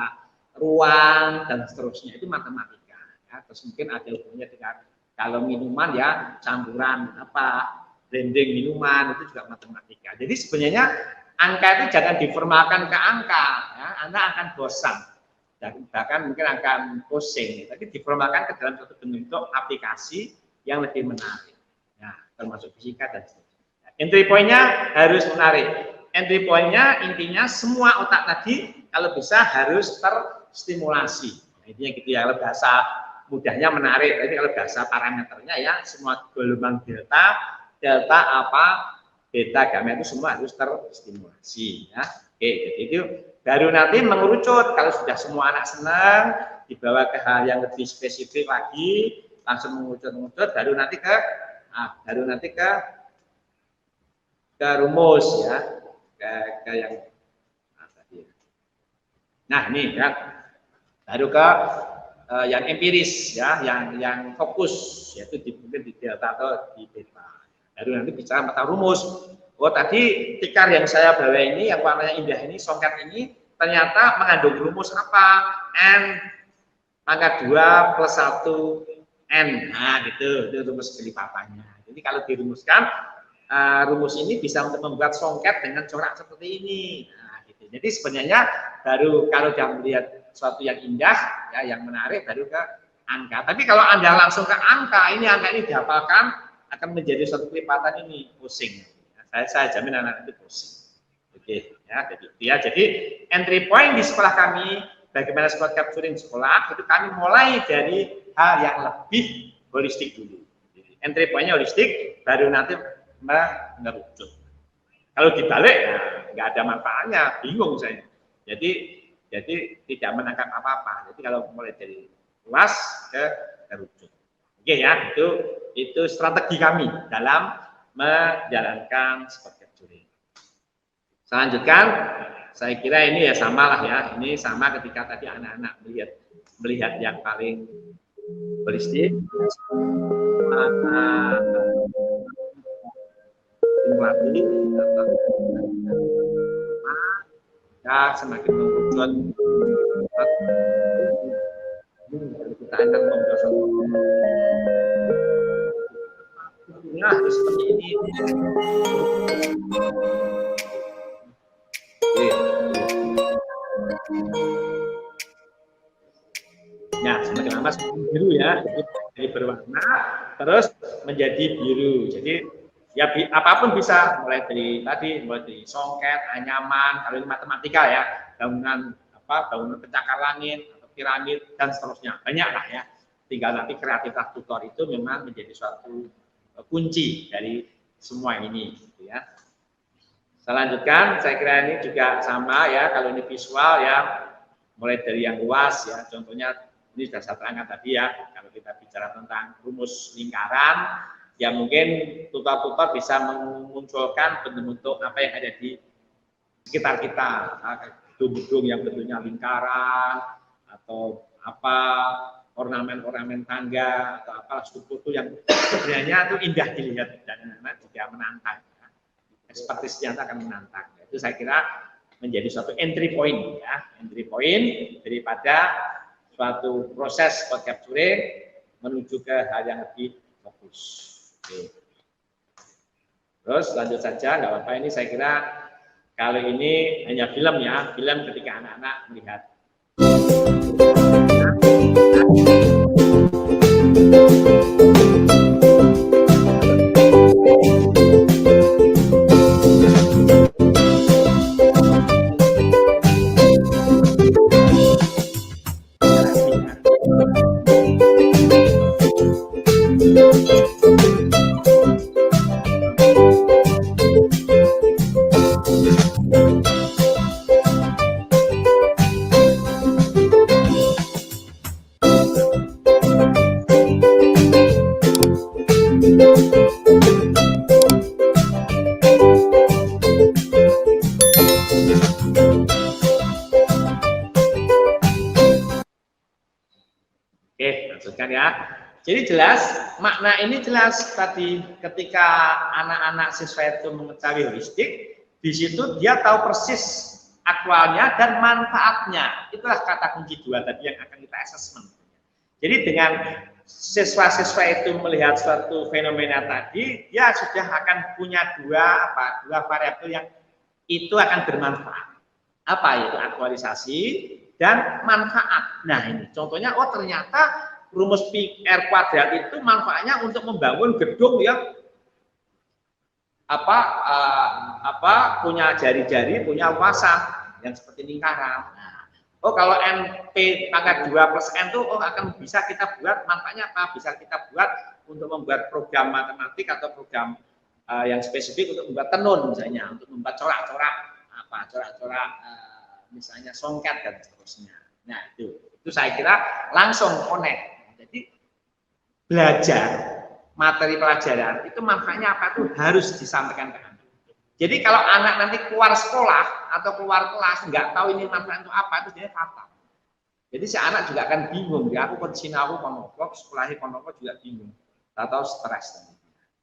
ruang dan seterusnya itu matematika. Ya, terus mungkin ada hubungannya dengan kalau minuman ya campuran blending minuman itu juga matematika. Jadi sebenarnya angka itu jangan diformalkan ke angka, ya. Anda akan bosan dan bahkan mungkin akan pusing. Tapi diformalkan ke dalam suatu bentuk aplikasi yang lebih menarik. Nah, termasuk fisika dan seterusnya. Entry point-nya harus menarik. Entry point-nya intinya semua otak tadi kalau bisa harus terstimulasi. Nah, intinya gitu ya. Kalau bahasa mudahnya menarik. Tapi kalau bahasa parameternya ya semua gelombang delta apa, beta, gamma itu semua harus terstimulasi. Ya. Oke, jadi itu baru nanti mengerucut. Kalau sudah semua anak senang, dibawa ke hal yang lebih spesifik lagi, langsung mengerucut, baru nanti ke rumus ya, ke yang tadi. Nah ini ya, baru ke yang empiris ya, yang fokus yaitu mungkin di delta atau di beta. Baru nanti bicara tentang rumus. Oh tadi tikar yang saya bawa ini, yang warnanya indah ini, songket ini ternyata mengandung rumus apa? N pangkat 2 plus 1 N. Nah gitu, itu rumus kelipatannya. Jadi kalau dirumuskan, rumus ini bisa untuk membuat songket dengan corak seperti ini. Nah, gitu. Jadi sebenarnya baru kalau sudah melihat sesuatu yang indah, ya, yang menarik, baru ke angka. Tapi kalau Anda langsung ke angka ini dihafalkan, akan menjadi suatu kelipatan ini pusing. Saya jamin anak itu pusing. Oke, ya, jadi entry point di sekolah kami, bagaimana spot capturing sekolah, itu kami mulai dari hal yang lebih holistik dulu. Jadi, entry point-nya holistik, baru nanti mengerucut. Kalau dibalik, ya, nggak ada manfaatnya, bingung saya. Jadi tidak menangkap apa-apa. Jadi kalau mulai dari luas ke kerucut. Oke ya, itu strategi kami dalam menjalankan spot capturing. Saya lanjutkan, saya kira ini ya sama lah ya. Ini sama ketika tadi anak-anak melihat yang paling holistik. Simulasi ya semakin mengerucut. Kita akan membuat ya seperti ini. Nah, semakin lama semakin biru ya, jadi berwarna terus menjadi biru. Jadi ya apapun bisa, mulai dari songket, anyaman, kalau ini matematika ya, bangunan pencakar langit atau piramid dan seterusnya, banyak lah ya. Tinggal nanti kreativitas tutor itu memang menjadi suatu kunci dari semua ini, gitu ya. Saya lanjutkan, saya kira ini juga sama ya, kalau ini visual ya, mulai dari yang luas ya, contohnya ini sudah saya terangkan tadi ya, kalau kita bicara tentang rumus lingkaran, ya mungkin tutor-tutor bisa memunculkan bentuk-bentuk apa yang ada di sekitar kita, gedung-gedung yang bentuknya lingkaran, atau apa, ornamen-ornamen tangga, atau apa struktur yang sebenarnya itu indah dilihat dan anak-anak juga menantang. Seperti senjata akan menantang. Itu saya kira menjadi suatu entry point ya, entry point daripada suatu proses spot capturing menuju ke hal yang lebih fokus. Oke. Terus lanjut saja, nggak apa-apa, ini saya kira Kalau ini hanya film ya, film ketika anak-anak melihat. Oke, lanjutkan ya. Jadi jelas, makna ini jelas tadi ketika anak-anak siswa itu mengetahui heuristik, di situ dia tahu persis aktualnya dan manfaatnya. Itulah kata kunci 2 tadi yang akan kita assessment. Jadi dengan siswa-siswa itu melihat suatu fenomena tadi, dia sudah akan punya dua variabel yang itu akan bermanfaat. Apa itu? Aktualisasi dan manfaat. Nah ini contohnya, oh ternyata rumus pi r kuadrat itu manfaatnya untuk membangun gedung yang punya jari-jari, punya luasan yang seperti lingkaran. Nah, oh kalau NP pangkat 2 plus N itu akan bisa kita buat, manfaatnya apa? Bisa kita buat untuk membuat program matematik atau program yang spesifik untuk membuat tenun misalnya, untuk membuat corak-corak misalnya songket dan seterusnya. Nah itu saya kira langsung connect. Jadi belajar materi pelajaran itu manfaatnya apa itu harus disampaikan ke anak. Jadi kalau anak nanti keluar sekolah atau keluar kelas nggak tahu ini manfaat itu apa, itu dia fatal. Jadi si anak juga akan bingung, ya aku kok sini aku konopo, sekolahnya konopo juga bingung, atau stres.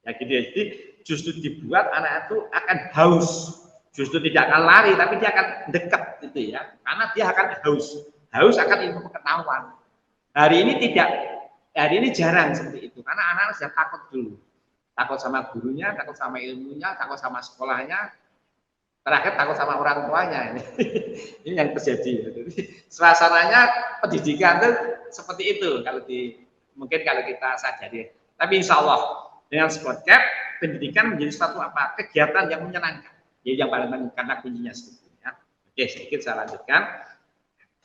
Ya gitu ya. Jadi justru dibuat anak itu akan haus. Justru tidak akan lari, tapi dia akan dekat gitu ya, karena dia akan haus akan ilmu pengetahuan. Hari ini jarang seperti itu, karena anak-anak sudah takut dulu, takut sama gurunya, takut sama ilmunya, takut sama sekolahnya, terakhir takut sama orang tuanya. Ini yang terjadi. Jadi suasananya pendidikan itu seperti itu mungkin kalau kita sadari. Tapi insya Allah dengan SpotCap pendidikan menjadi suatu kegiatan yang menyenangkan. Jadi yang paling penting karena kuncinya seperti itu ya. Oke, sedikit saya lanjutkan.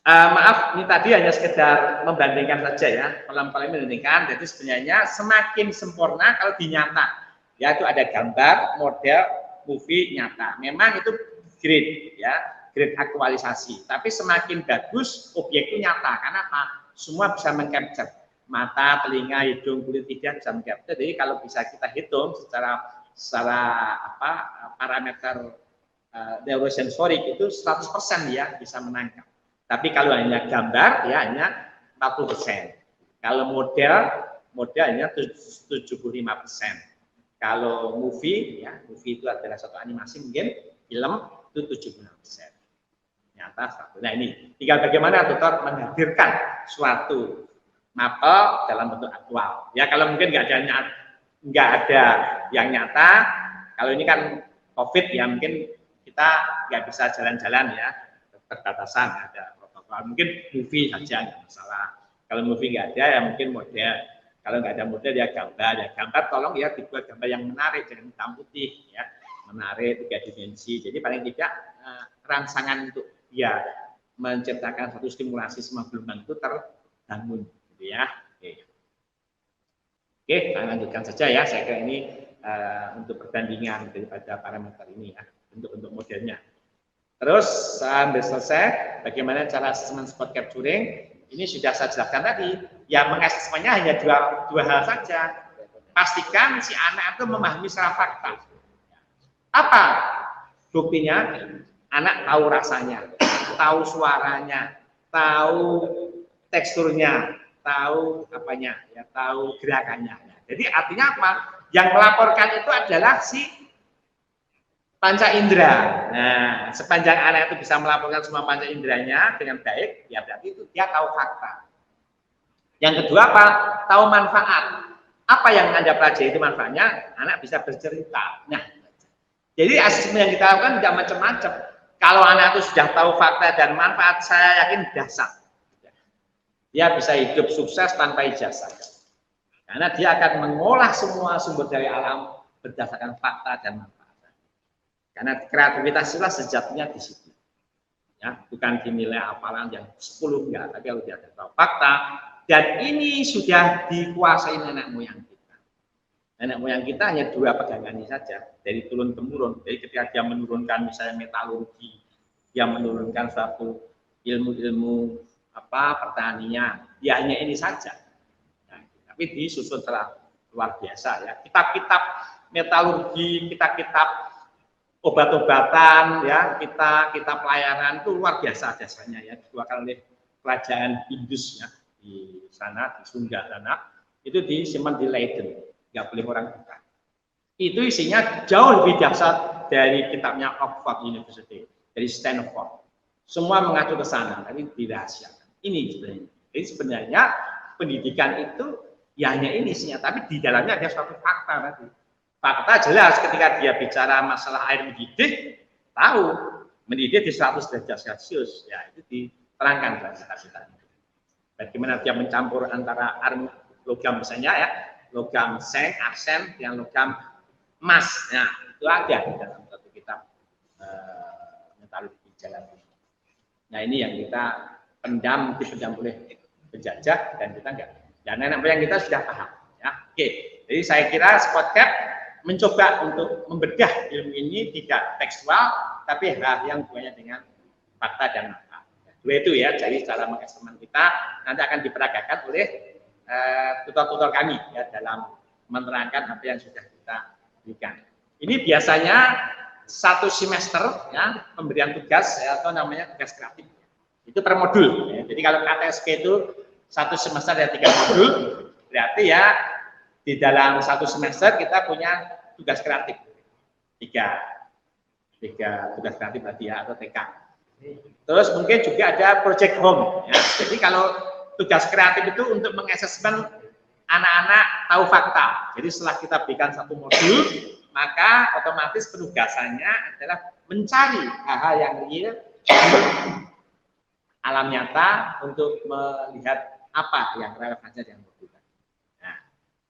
Maaf, ini tadi hanya sekedar membandingkan saja ya, pelan-pelan membandingkan. Jadi sebenarnya semakin sempurna kalau dinyata, yaitu ada gambar, model, movie, nyata. Memang itu grade ya, grade aktualisasi. Tapi semakin bagus objek itu nyata, karena apa? Semua bisa mengcapture. Mata, telinga, hidung, kulit, tidak bisa mengcapture. Jadi kalau bisa kita hitung secara parameter neurosensorik itu 100% ya bisa menangkap. Tapi kalau hanya gambar ya hanya 40%. Kalau modelnya 75%. Kalau movie itu adalah satu animasi mungkin film itu 76%. Nyata 100%. Nah ini tinggal bagaimana tutor menghadirkan suatu mapel dalam bentuk aktual. Ya kalau mungkin nggak ada yang nyata, kalau ini kan COVID ya mungkin kita nggak bisa jalan-jalan ya, terbatasan ada protokol, mungkin movie saja nggak masalah. Kalau movie nggak ada ya mungkin model, kalau nggak ada model ya gambar tolong ya dibuat gambar yang menarik, jangan hitam putih ya, menarik 3 dimensi, jadi paling tidak rangsangan untuk ya menciptakan satu stimulasi semua gelombang itu terbangun gitu ya. Oke, kita lanjutkan saja ya. Saya kira ini untuk perbandingan daripada parameter ini ya, untuk modelnya. Terus sampai selesai, bagaimana cara asesmen spot capturing? Ini sudah saya jelaskan tadi. Ya mengasesmennya hanya dua hal saja. Pastikan si anak itu memahami secara fakta. Apa buktinya? Anak tahu rasanya, tahu suaranya, tahu teksturnya, tahu tahu gerakannya. Jadi artinya apa? Yang melaporkan itu adalah si panca indera. Nah, sepanjang anak itu bisa melaporkan semua panca inderanya dengan baik, ya berarti itu dia tahu fakta. Yang kedua apa? Tahu manfaat. Apa yang Anda pelajari itu manfaatnya? Anak bisa bercerita. Nah, Jadi asesmen yang kita lakukan tidak macam-macam. Kalau anak itu sudah tahu fakta dan manfaat, saya yakin dasar. Dia bisa hidup sukses tanpa ijazah. Karena dia akan mengolah semua sumber daya alam berdasarkan fakta dan manfaat. Karena kreativitas itulah sejatinya di situ. Ya, bukan dinilai hafalan yang 10 enggak, tapi kalau dia tahu fakta, dan ini sudah dikuasai nenek moyang kita. Nenek moyang kita hanya 2 pegangan ini saja, dari turun temurun. Jadi ketika dia menurunkan misalnya metalurgi, dia menurunkan suatu ilmu-ilmu pertanian, dia hanya ini saja. Nah, tapi disusun secara luar biasa ya. Kitab-kitab metalurgi, kitab-kitab obat-obatan, ya, kitab pelayanan itu luar biasa jasanya ya, dikeluarkan oleh kerajaan Indus ya, di sana di Sunda sana, itu disimpan di Leiden, nggak boleh orang buka. Itu isinya jauh lebih dahsyat dari kitabnya Oxford University, dari Stanford. Semua mengacu ke sana, tapi dirahasiakan. Ini sebenarnya. Jadi sebenarnya pendidikan itu ya hanya ini isinya, tapi di dalamnya ada suatu fakta tadi. Fakta jelas ketika dia bicara masalah air mendidih, tahu mendidih di 100 derajat Celcius, ya itu diterangkan dalam kitab-kitab. Bagaimana dia mencampur antara logam misalnya ya, logam seng, arsen, dengan logam emas. Nah, itu ada di dalam satu kitab metalurgi jalan. Nah, ini yang kita dipendam oleh penjajah dan kita enggak. Dan nenek moyang kita sudah paham. Ya, oke. Jadi saya kira Spotcap mencoba untuk membedah ilmu ini tidak tekstual, tapi hal yang hubungannya dengan fakta dan manfaat. Dua itu ya, jadi cara mengeksperiment kita nanti akan diperagakan oleh tutor-tutor kami ya dalam menerangkan apa yang sudah kita berikan. Ini biasanya 1 semester ya pemberian tugas ya, atau namanya tugas kreatif. Itu per modul. Ya. Jadi kalau KTSP itu 1 semester ada 3 modul, berarti ya di dalam 1 semester kita punya tugas kreatif. 3 tugas kreatif tadi ya, atau TK. Terus mungkin juga ada project home. Ya. Jadi kalau tugas kreatif itu untuk mengasesmen anak-anak tahu fakta. Jadi setelah kita berikan 1 modul, maka otomatis penugasannya adalah mencari hal-hal yang real alam nyata untuk melihat apa yang relevannya dengan modul. Nah,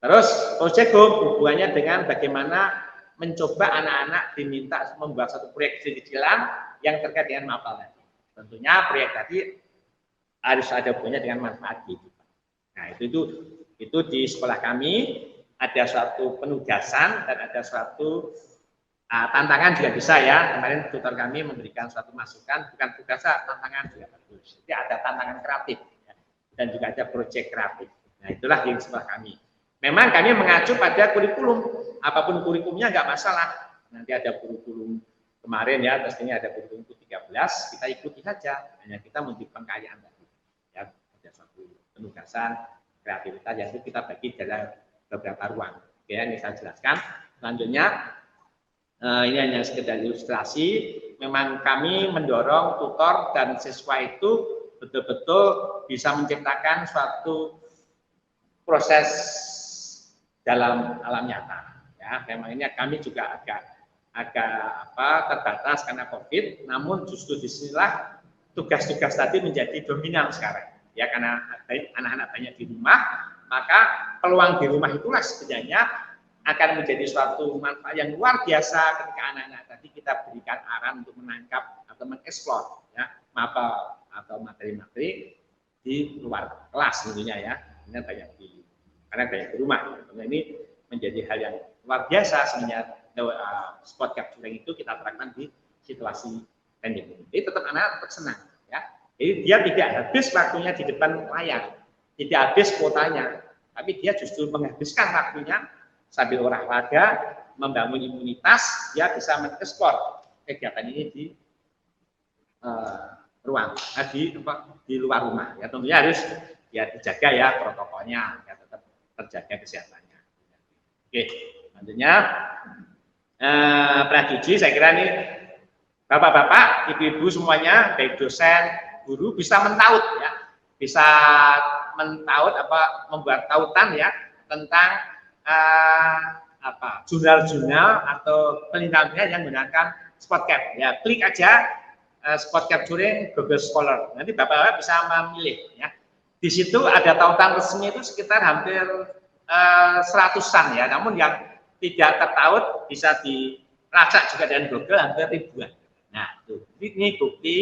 terus project home hubungannya dengan bagaimana mencoba anak-anak diminta membuat satu proyek kecil-kecilan yang terkait dengan mapel tadi. Tentunya proyek tadi harus ada hubungannya dengan manfaat kehidupan. Nah, itu di sekolah kami ada suatu penugasan dan ada suatu tantangan juga bisa ya. Kemarin tutor kami memberikan suatu masukan, bukan tugasan, tantangan juga bagus. Jadi ada tantangan kreatif ya, dan juga ada proyek kreatif. Nah, itulah di sekolah kami. Memang kami mengacu pada kurikulum, apapun kurikulumnya nggak masalah. Nanti ada kurikulum kemarin ya, terus ini ada kurikulum 13, kita ikuti saja. Hanya kita memberi pengkayaan tadi. Ya, ada suatu penugasan kreativitas yang itu kita bagi dalam beberapa ruang. Oke, ini saya jelaskan. Selanjutnya, ini hanya sekedar ilustrasi. Memang kami mendorong tutor dan siswa itu betul-betul bisa menciptakan suatu proses dalam alam nyata. Ya, memang ini kami juga agak terbatas karena COVID. Namun justru disinilah tugas-tugas tadi menjadi dominan sekarang. Ya, karena anak-anak banyak di rumah, maka peluang di rumah itulah sebenarnya akan menjadi suatu manfaat yang luar biasa ketika anak-anak tadi kita berikan arahan untuk menangkap atau mengeksplor ya mapel atau materi-materi di luar kelas tentunya ya. Ini karena banyak di rumah. Tentunya ini menjadi hal yang luar biasa sebenarnya. Spot capturing itu kita terapkan di situasi pandemi. Jadi tetap anak tetap senang ya. Jadi dia tidak habis waktunya di depan layar, tidak habis kuotanya, tapi dia justru menghabiskan waktunya sambil olahraga, membangun imunitas, dia bisa mengeksplor kegiatan ini di di luar rumah. Ya tentunya harus ya dijaga ya protokolnya, ya tetap terjaga kesehatannya. Oke, selanjutnya Prajuji, saya kira ini bapak-bapak, ibu-ibu semuanya, baik dosen, guru bisa mentaut ya, bisa mentaut membuat tautan ya tentang jurnal-jurnal atau penelitian yang menggunakan SpotCap. Ya, klik aja Spot Capturing Google Scholar. Nanti Bapak bisa memilih. Ya. Di situ ada tautan resmi itu sekitar hampir 100-an ya. Namun yang tidak tertaut bisa dilacak juga dengan Google hampir ribuan. Nah, ini bukti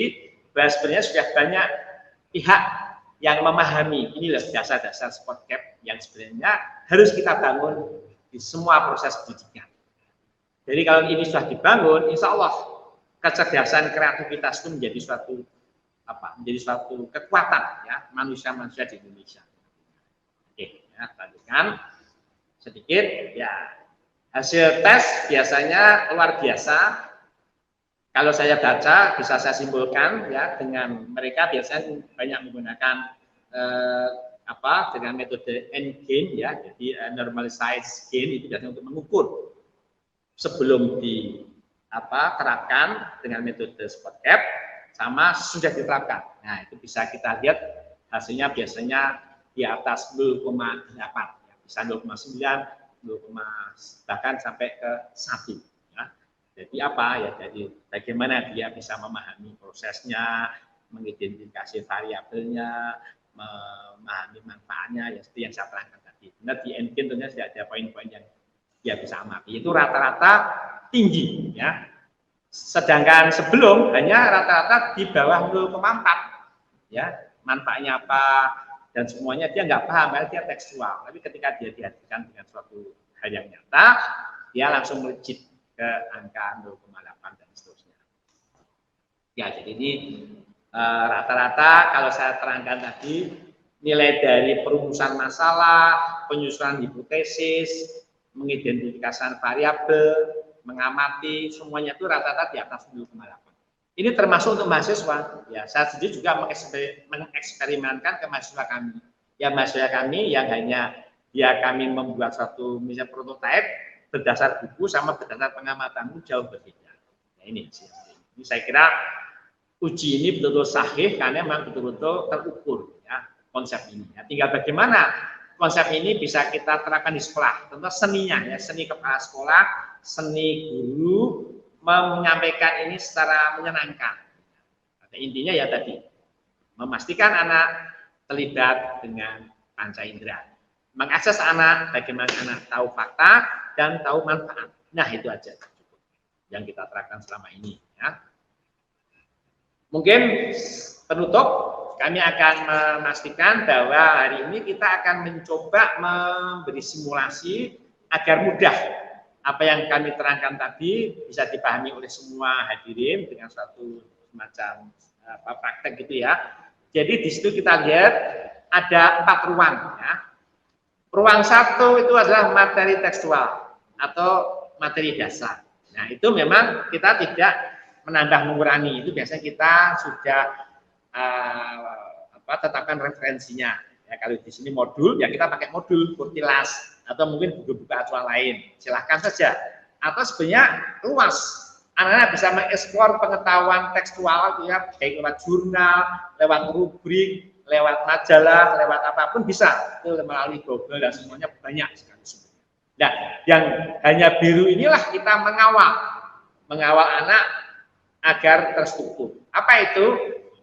bahwa sebenarnya sudah banyak pihak yang memahami inilah dasar-dasar SpotCap yang sebenarnya harus kita bangun di semua proses pendidikan. Jadi kalau ini sudah dibangun, insya Allah kecerdasan kreativitas itu menjadi suatu kekuatan ya manusia-manusia di Indonesia. Oke, ya, lanjutkan sedikit ya. Hasil tes biasanya luar biasa. Kalau saya baca bisa saya simpulkan ya dengan mereka biasanya banyak menggunakan dengan metode N-gain ya, jadi normalized gain itu biasanya untuk mengukur sebelum diterapkan dengan metode SpotCap sama sudah diterapkan. Nah itu bisa kita lihat hasilnya biasanya di atas 0,8 ya, bisa 0,9, 0, bahkan sampai ke 1. Jadi jadi bagaimana dia bisa memahami prosesnya, mengidentifikasi variabelnya, memahami manfaatnya, ya seperti yang saya terangkan tadi. Benar di N-gain tentunya sudah ada poin-poin yang dia bisa amati. Itu rata-rata tinggi, ya. Sedangkan sebelum hanya rata-rata di bawah 0,4, ya. Manfaatnya apa dan semuanya dia nggak paham, dia tekstual. Tapi ketika dia dihadirkan dengan suatu hal yang nyata, dia langsung melejit ke angka 0,8 dan seterusnya. Ya, jadi ini rata-rata kalau saya terangkan tadi nilai dari perumusan masalah, penyusunan hipotesis, mengidentifikasi variabel, mengamati semuanya itu rata-rata di atas 0,8. Ini termasuk untuk mahasiswa. Ya, saya sendiri juga mengeksperimenkan ke mahasiswa kami. Ya, mahasiswa kami yang hanya kami membuat suatu misalnya prototipe berdasar buku sama berdasar pengamatan jauh berbeda. Nah, ini saya kira uji ini betul-betul sahih karena memang betul-betul terukur ya konsep ini. Ya, tinggal bagaimana konsep ini bisa kita terapkan di sekolah. Tentu seninya ya, seni kepala sekolah, seni guru menyampaikan ini secara menyenangkan. Intinya ya tadi memastikan anak terlibat dengan panca indera. Mengakses anak bagaimana anak tahu fakta dan tahu manfaat. Nah, itu aja yang kita terapkan selama ini ya. Mungkin penutup kami akan memastikan bahwa hari ini kita akan mencoba memberi simulasi agar mudah apa yang kami terangkan tadi bisa dipahami oleh semua hadirin dengan suatu semacam praktek gitu ya. Jadi di situ kita lihat ada 4 ruang ya. Ruang 1 itu adalah materi tekstual atau materi dasar. Nah, itu memang kita tidak menambah mengurangi. Itu biasanya kita sudah tetapkan referensinya. Ya, kalau di sini modul, ya kita pakai modul Kurtilas atau mungkin buku-buku acuan lain. Silahkan saja. Atau sebenarnya luas. Anak-anak bisa mengeksplor pengetahuan tekstual, ya, baik lewat jurnal, lewat rubrik, lewat majalah, lewat apapun bisa. Itu melalui Google dan semuanya banyak sekali. Nah, yang hanya biru inilah kita mengawal anak agar terstruktur. Apa itu?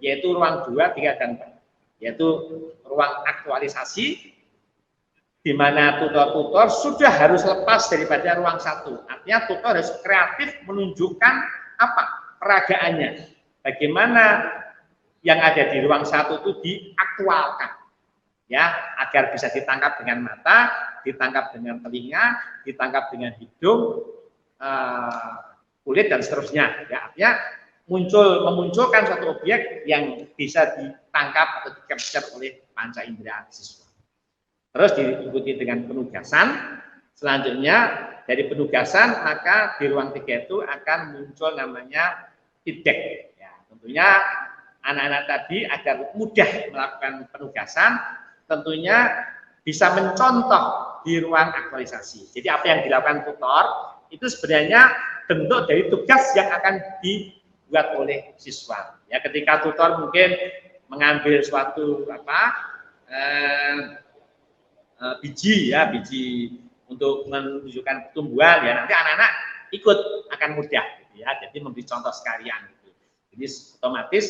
Yaitu ruang 2, 3, dan 4. Yaitu ruang aktualisasi, di mana tutor-tutor sudah harus lepas daripada ruang 1. Artinya tutor harus kreatif menunjukkan apa? Peragaannya. Bagaimana yang ada di ruang 1 itu diaktualkan. Ya, agar bisa ditangkap dengan mata, ditangkap dengan telinga, ditangkap dengan hidung, kulit dan seterusnya. Ya, artinya memunculkan suatu objek yang bisa ditangkap atau di-capture oleh panca indera siswa. Terus diikuti dengan penugasan. Selanjutnya dari penugasan maka di ruang 3 itu akan muncul namanya feedback. Ya, tentunya anak-anak tadi agar mudah melakukan penugasan, tentunya bisa mencontoh di ruang aktualisasi. Jadi apa yang dilakukan tutor itu sebenarnya bentuk dari tugas yang akan dibuat oleh siswa. Ya, ketika tutor mungkin mengambil suatu biji untuk menunjukkan pertumbuhan ya nanti anak-anak ikut akan mudah gitu ya. Jadi memberi contoh sekalian gitu. Jadi otomatis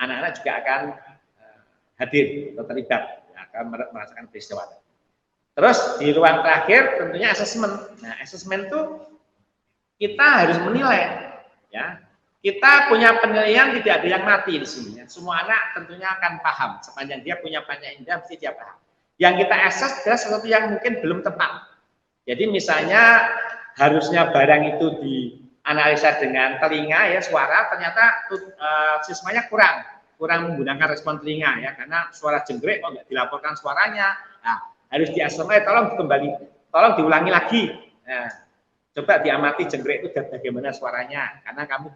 anak-anak juga akan hadir atau terlibat ya, akan merasakan peristiwa. Terus di ruang terakhir tentunya asesmen. Nah, asesmen itu kita harus menilai ya. Kita punya penilaian tidak ada yang mati di sini ya. Semua anak tentunya akan paham sepanjang dia punya panca indera mesti dia paham. Yang kita assess adalah sesuatu yang mungkin belum tepat. Jadi misalnya harusnya barang itu dianalisa dengan telinga ya suara, ternyata siswanya kurang menggunakan respon telinga ya karena suara jenggrek kok nggak dilaporkan suaranya. Nah, harus diasesmen, tolong diulangi lagi. Nah, coba diamati jenggrek itu bagaimana suaranya karena kamu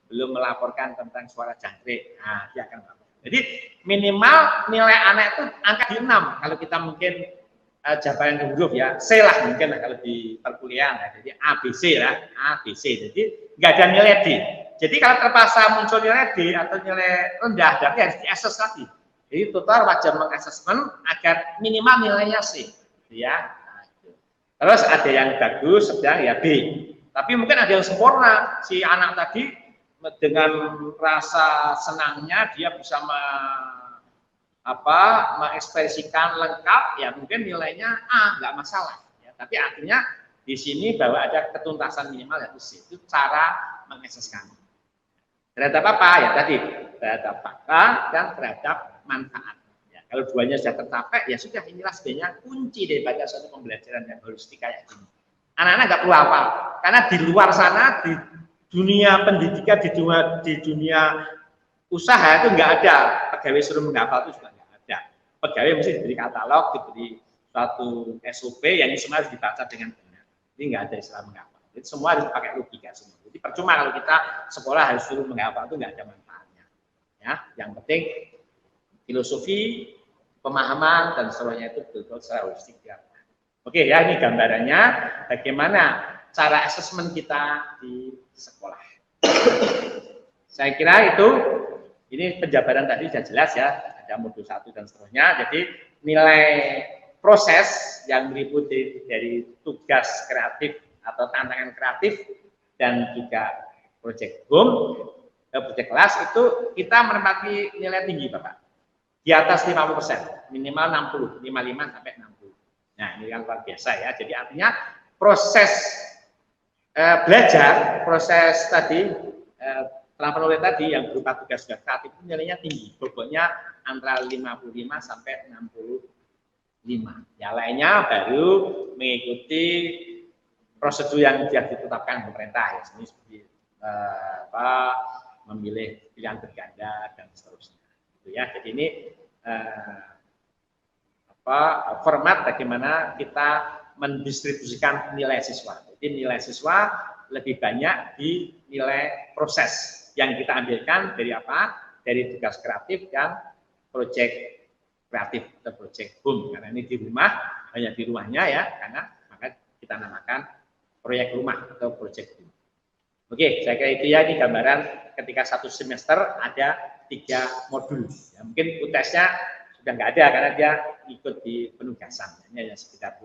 belum melaporkan tentang suara jangkrik. Nah, dia akan melaporkan. Jadi minimal nilai anak itu angka di 6 kalau kita mungkin jabaran huruf ya C lah mungkin lah kalau di perkuliahan ya. Jadi ABC lah ABC. Jadi nggak ada nilai D. Jadi kalau terpaksa muncul nilai D atau nilai rendah berarti harus diakses lagi. Jadi tutor wajib mengasesmen agar minimal nilainya C, ya. Terus ada yang bagus, sedang ya B. Tapi mungkin ada yang sempurna. Si anak tadi dengan rasa senangnya dia bisa mengekspresikan lengkap, ya mungkin nilainya A, nggak masalah. Ya. Tapi artinya di sini bahwa ada ketuntasan minimal yaitu C. Itu cara mengekspresikan. Terhadap apa? Ya tadi terhadap fakta dan terhadap manfaat. Ya, kalau duanya sudah tercapai, ya sudah inilah sebenarnya kunci daripada suatu pembelajaran yang holistik kayak gini. Anak-anak nggak perlu hafal, karena di luar sana di dunia pendidikan, di dunia usaha itu nggak ada pegawai suruh menghafal, itu juga nggak ada. Pegawai mesti diberi katalog, diberi suatu SOP yang ini semua harus dibaca dengan benar. Jadi nggak ada istilah menghafal. Jadi semua harus pakai logika semua. Jadi percuma kalau kita sekolah harus suruh menghafal, itu nggak ada manfaatnya. Ya, yang penting filosofi, pemahaman dan semuanya itu betul-betul secara holistik ya. Oke ya, ini gambarannya bagaimana cara asesmen kita di sekolah. Saya kira itu, ini penjabaran tadi sudah jelas ya, ada modul 1 dan seterusnya. Jadi nilai proses yang meliputi dari tugas kreatif atau tantangan kreatif dan juga proyek home, proyek kelas itu kita menempati nilai tinggi Bapak. Di atas 50%, minimal 60, 55 sampai 60. Nah, ini yang luar biasa ya. Jadi artinya proses belajar, proses tadi telah penulis tadi yang berupa tugas kreatif itu nilainya tinggi, bobotnya antara 55 sampai 65. Yang lainnya baru mengikuti prosedur yang sudah ditetapkan pemerintah ya, seperti memilih pilihan berganda dan seterusnya. Gitu ya. Jadi ini format bagaimana kita mendistribusikan nilai siswa. Jadi nilai siswa lebih banyak di nilai proses yang kita ambilkan dari apa? Dari tugas kreatif dan proyek kreatif atau proyek home. Karena ini di rumah, hanya di rumahnya ya, karena maka kita namakan proyek rumah atau proyek home. Oke, saya kira itu ya, ini gambaran ketika satu semester ada 3 modul. Ya, mungkin UTS-nya sudah nggak ada karena dia ikut di penugasan. Ini hanya sekitar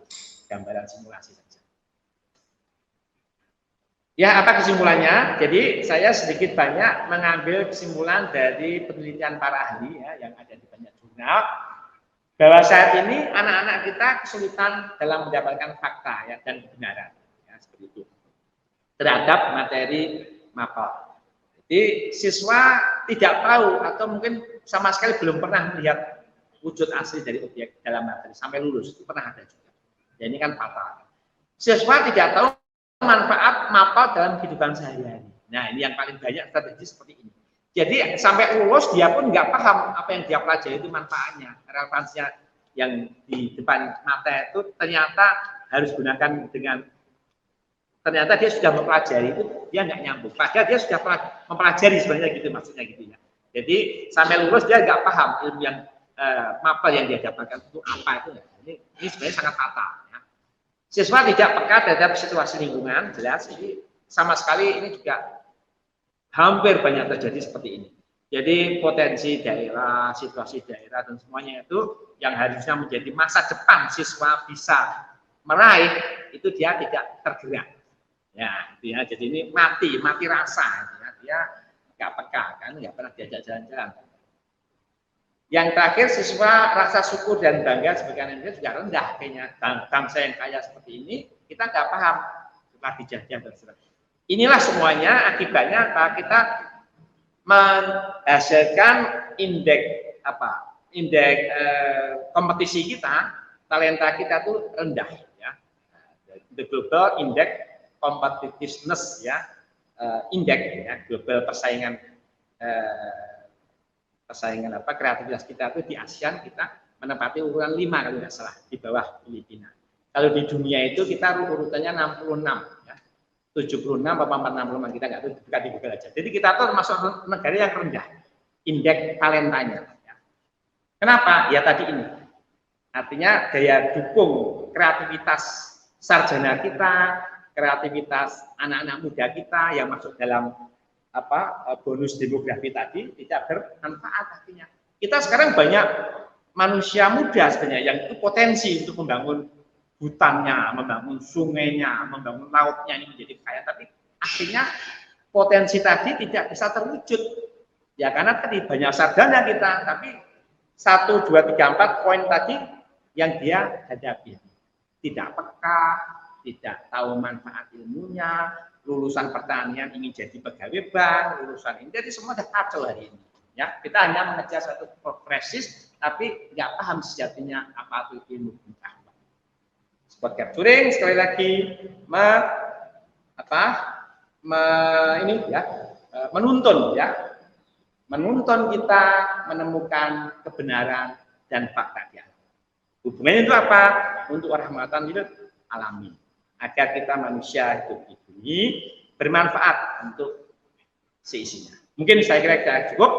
gambaran simulasi saja. Ya, apa kesimpulannya? Jadi saya sedikit banyak mengambil kesimpulan dari penelitian para ahli ya, yang ada di banyak jurnal, bahwa saat ini anak-anak kita kesulitan dalam mendapatkan fakta ya, dan kebenaran ya, seperti itu terhadap materi mapel. Jadi siswa tidak tahu atau mungkin sama sekali belum pernah melihat wujud asli dari objek dalam materi sampai lulus, itu pernah ada juga. Ya, ini kan fatal. Siswa tidak tahu manfaat mapel dalam kehidupan sehari-hari. Nah, ini yang paling banyak terjadi seperti ini. Jadi sampai lulus dia pun nggak paham apa yang dia pelajari itu manfaatnya, relevansinya yang di depan mata itu ternyata harus gunakan dengan ternyata dia sudah mempelajari itu dia nggak nyambung. Padahal dia sudah mempelajari sebenarnya gitu maksudnya gitu ya. Jadi sampai lulus dia nggak paham ilmu yang mapel yang dia dapatkan itu apa itu. Ini sebenarnya sangat fatal. Ya. Siswa tidak peka terhadap situasi lingkungan, jelas ini sama sekali ini juga hampir banyak terjadi seperti ini. Jadi potensi daerah, situasi daerah dan semuanya itu yang harusnya menjadi masa depan siswa bisa meraih itu dia tidak tergerak. Ya, dia jadi ini mati rasa. Ya. Dia nggak peka kan, nggak pernah diajak jalan-jalan. Yang terakhir siswa rasa syukur dan bangga sebagai anak Indonesia juga rendah kayaknya. Bangsa yang kaya seperti ini kita nggak paham setelah dijajah dan sebagainya. Inilah semuanya akibatnya kita menghasilkan indeks kompetisi kita, talenta kita tuh rendah ya. The Global Index Competitiveness ya, indeks ya, global persaingan kreativitas kita itu di ASEAN kita menempati urutan 5 kalau tidak salah, di bawah Filipina. Kalau di dunia itu kita urutannya 66 ya. 76 apa 465 kita nggak tahu, buka di Google aja. Jadi kita tuh termasuk negara yang rendah indeks talentanya. Ya. Kenapa? Ya tadi ini. Artinya daya dukung kreativitas sarjana kita, kreativitas anak-anak muda kita yang masuk dalam bonus demografi tadi tidak bermanfaat artinya. Kita sekarang banyak manusia muda sebenarnya yang itu potensi untuk membangun hutannya, membangun sungainya, membangun lautnya ini menjadi kaya, tapi akhirnya potensi tadi tidak bisa terwujud. Ya karena tadi banyak sarjana kita, tapi 1, 2, 3, 4 poin tadi yang dia hadapi. Tidak peka, tidak tahu manfaat ilmunya, lulusan pertanian ingin jadi pegawai bank, lulusan ini, jadi semua sudah kacau hari ini. Ya, kita hanya mengejar satu progresis, tapi nggak paham sejatinya apa itu ilmu pengetahuan. Spot capturing sekali lagi menuntun kita menemukan kebenaran dan fakta dia. Hubungannya itu apa? Untuk rahmatan lil alamin. Agar kita manusia hidup ini bermanfaat untuk seisinya. Mungkin saya kira kita cukup,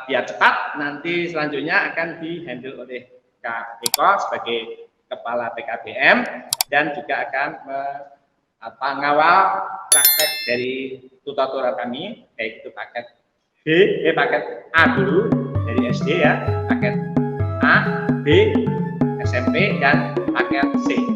biar cepat. Nanti selanjutnya akan dihandle oleh Kak Eko sebagai Kepala PKBM dan juga akan mengawal praktek dari tutor kami, baik itu paket paket A dulu dari SD ya, paket A, B, SMP dan paket C.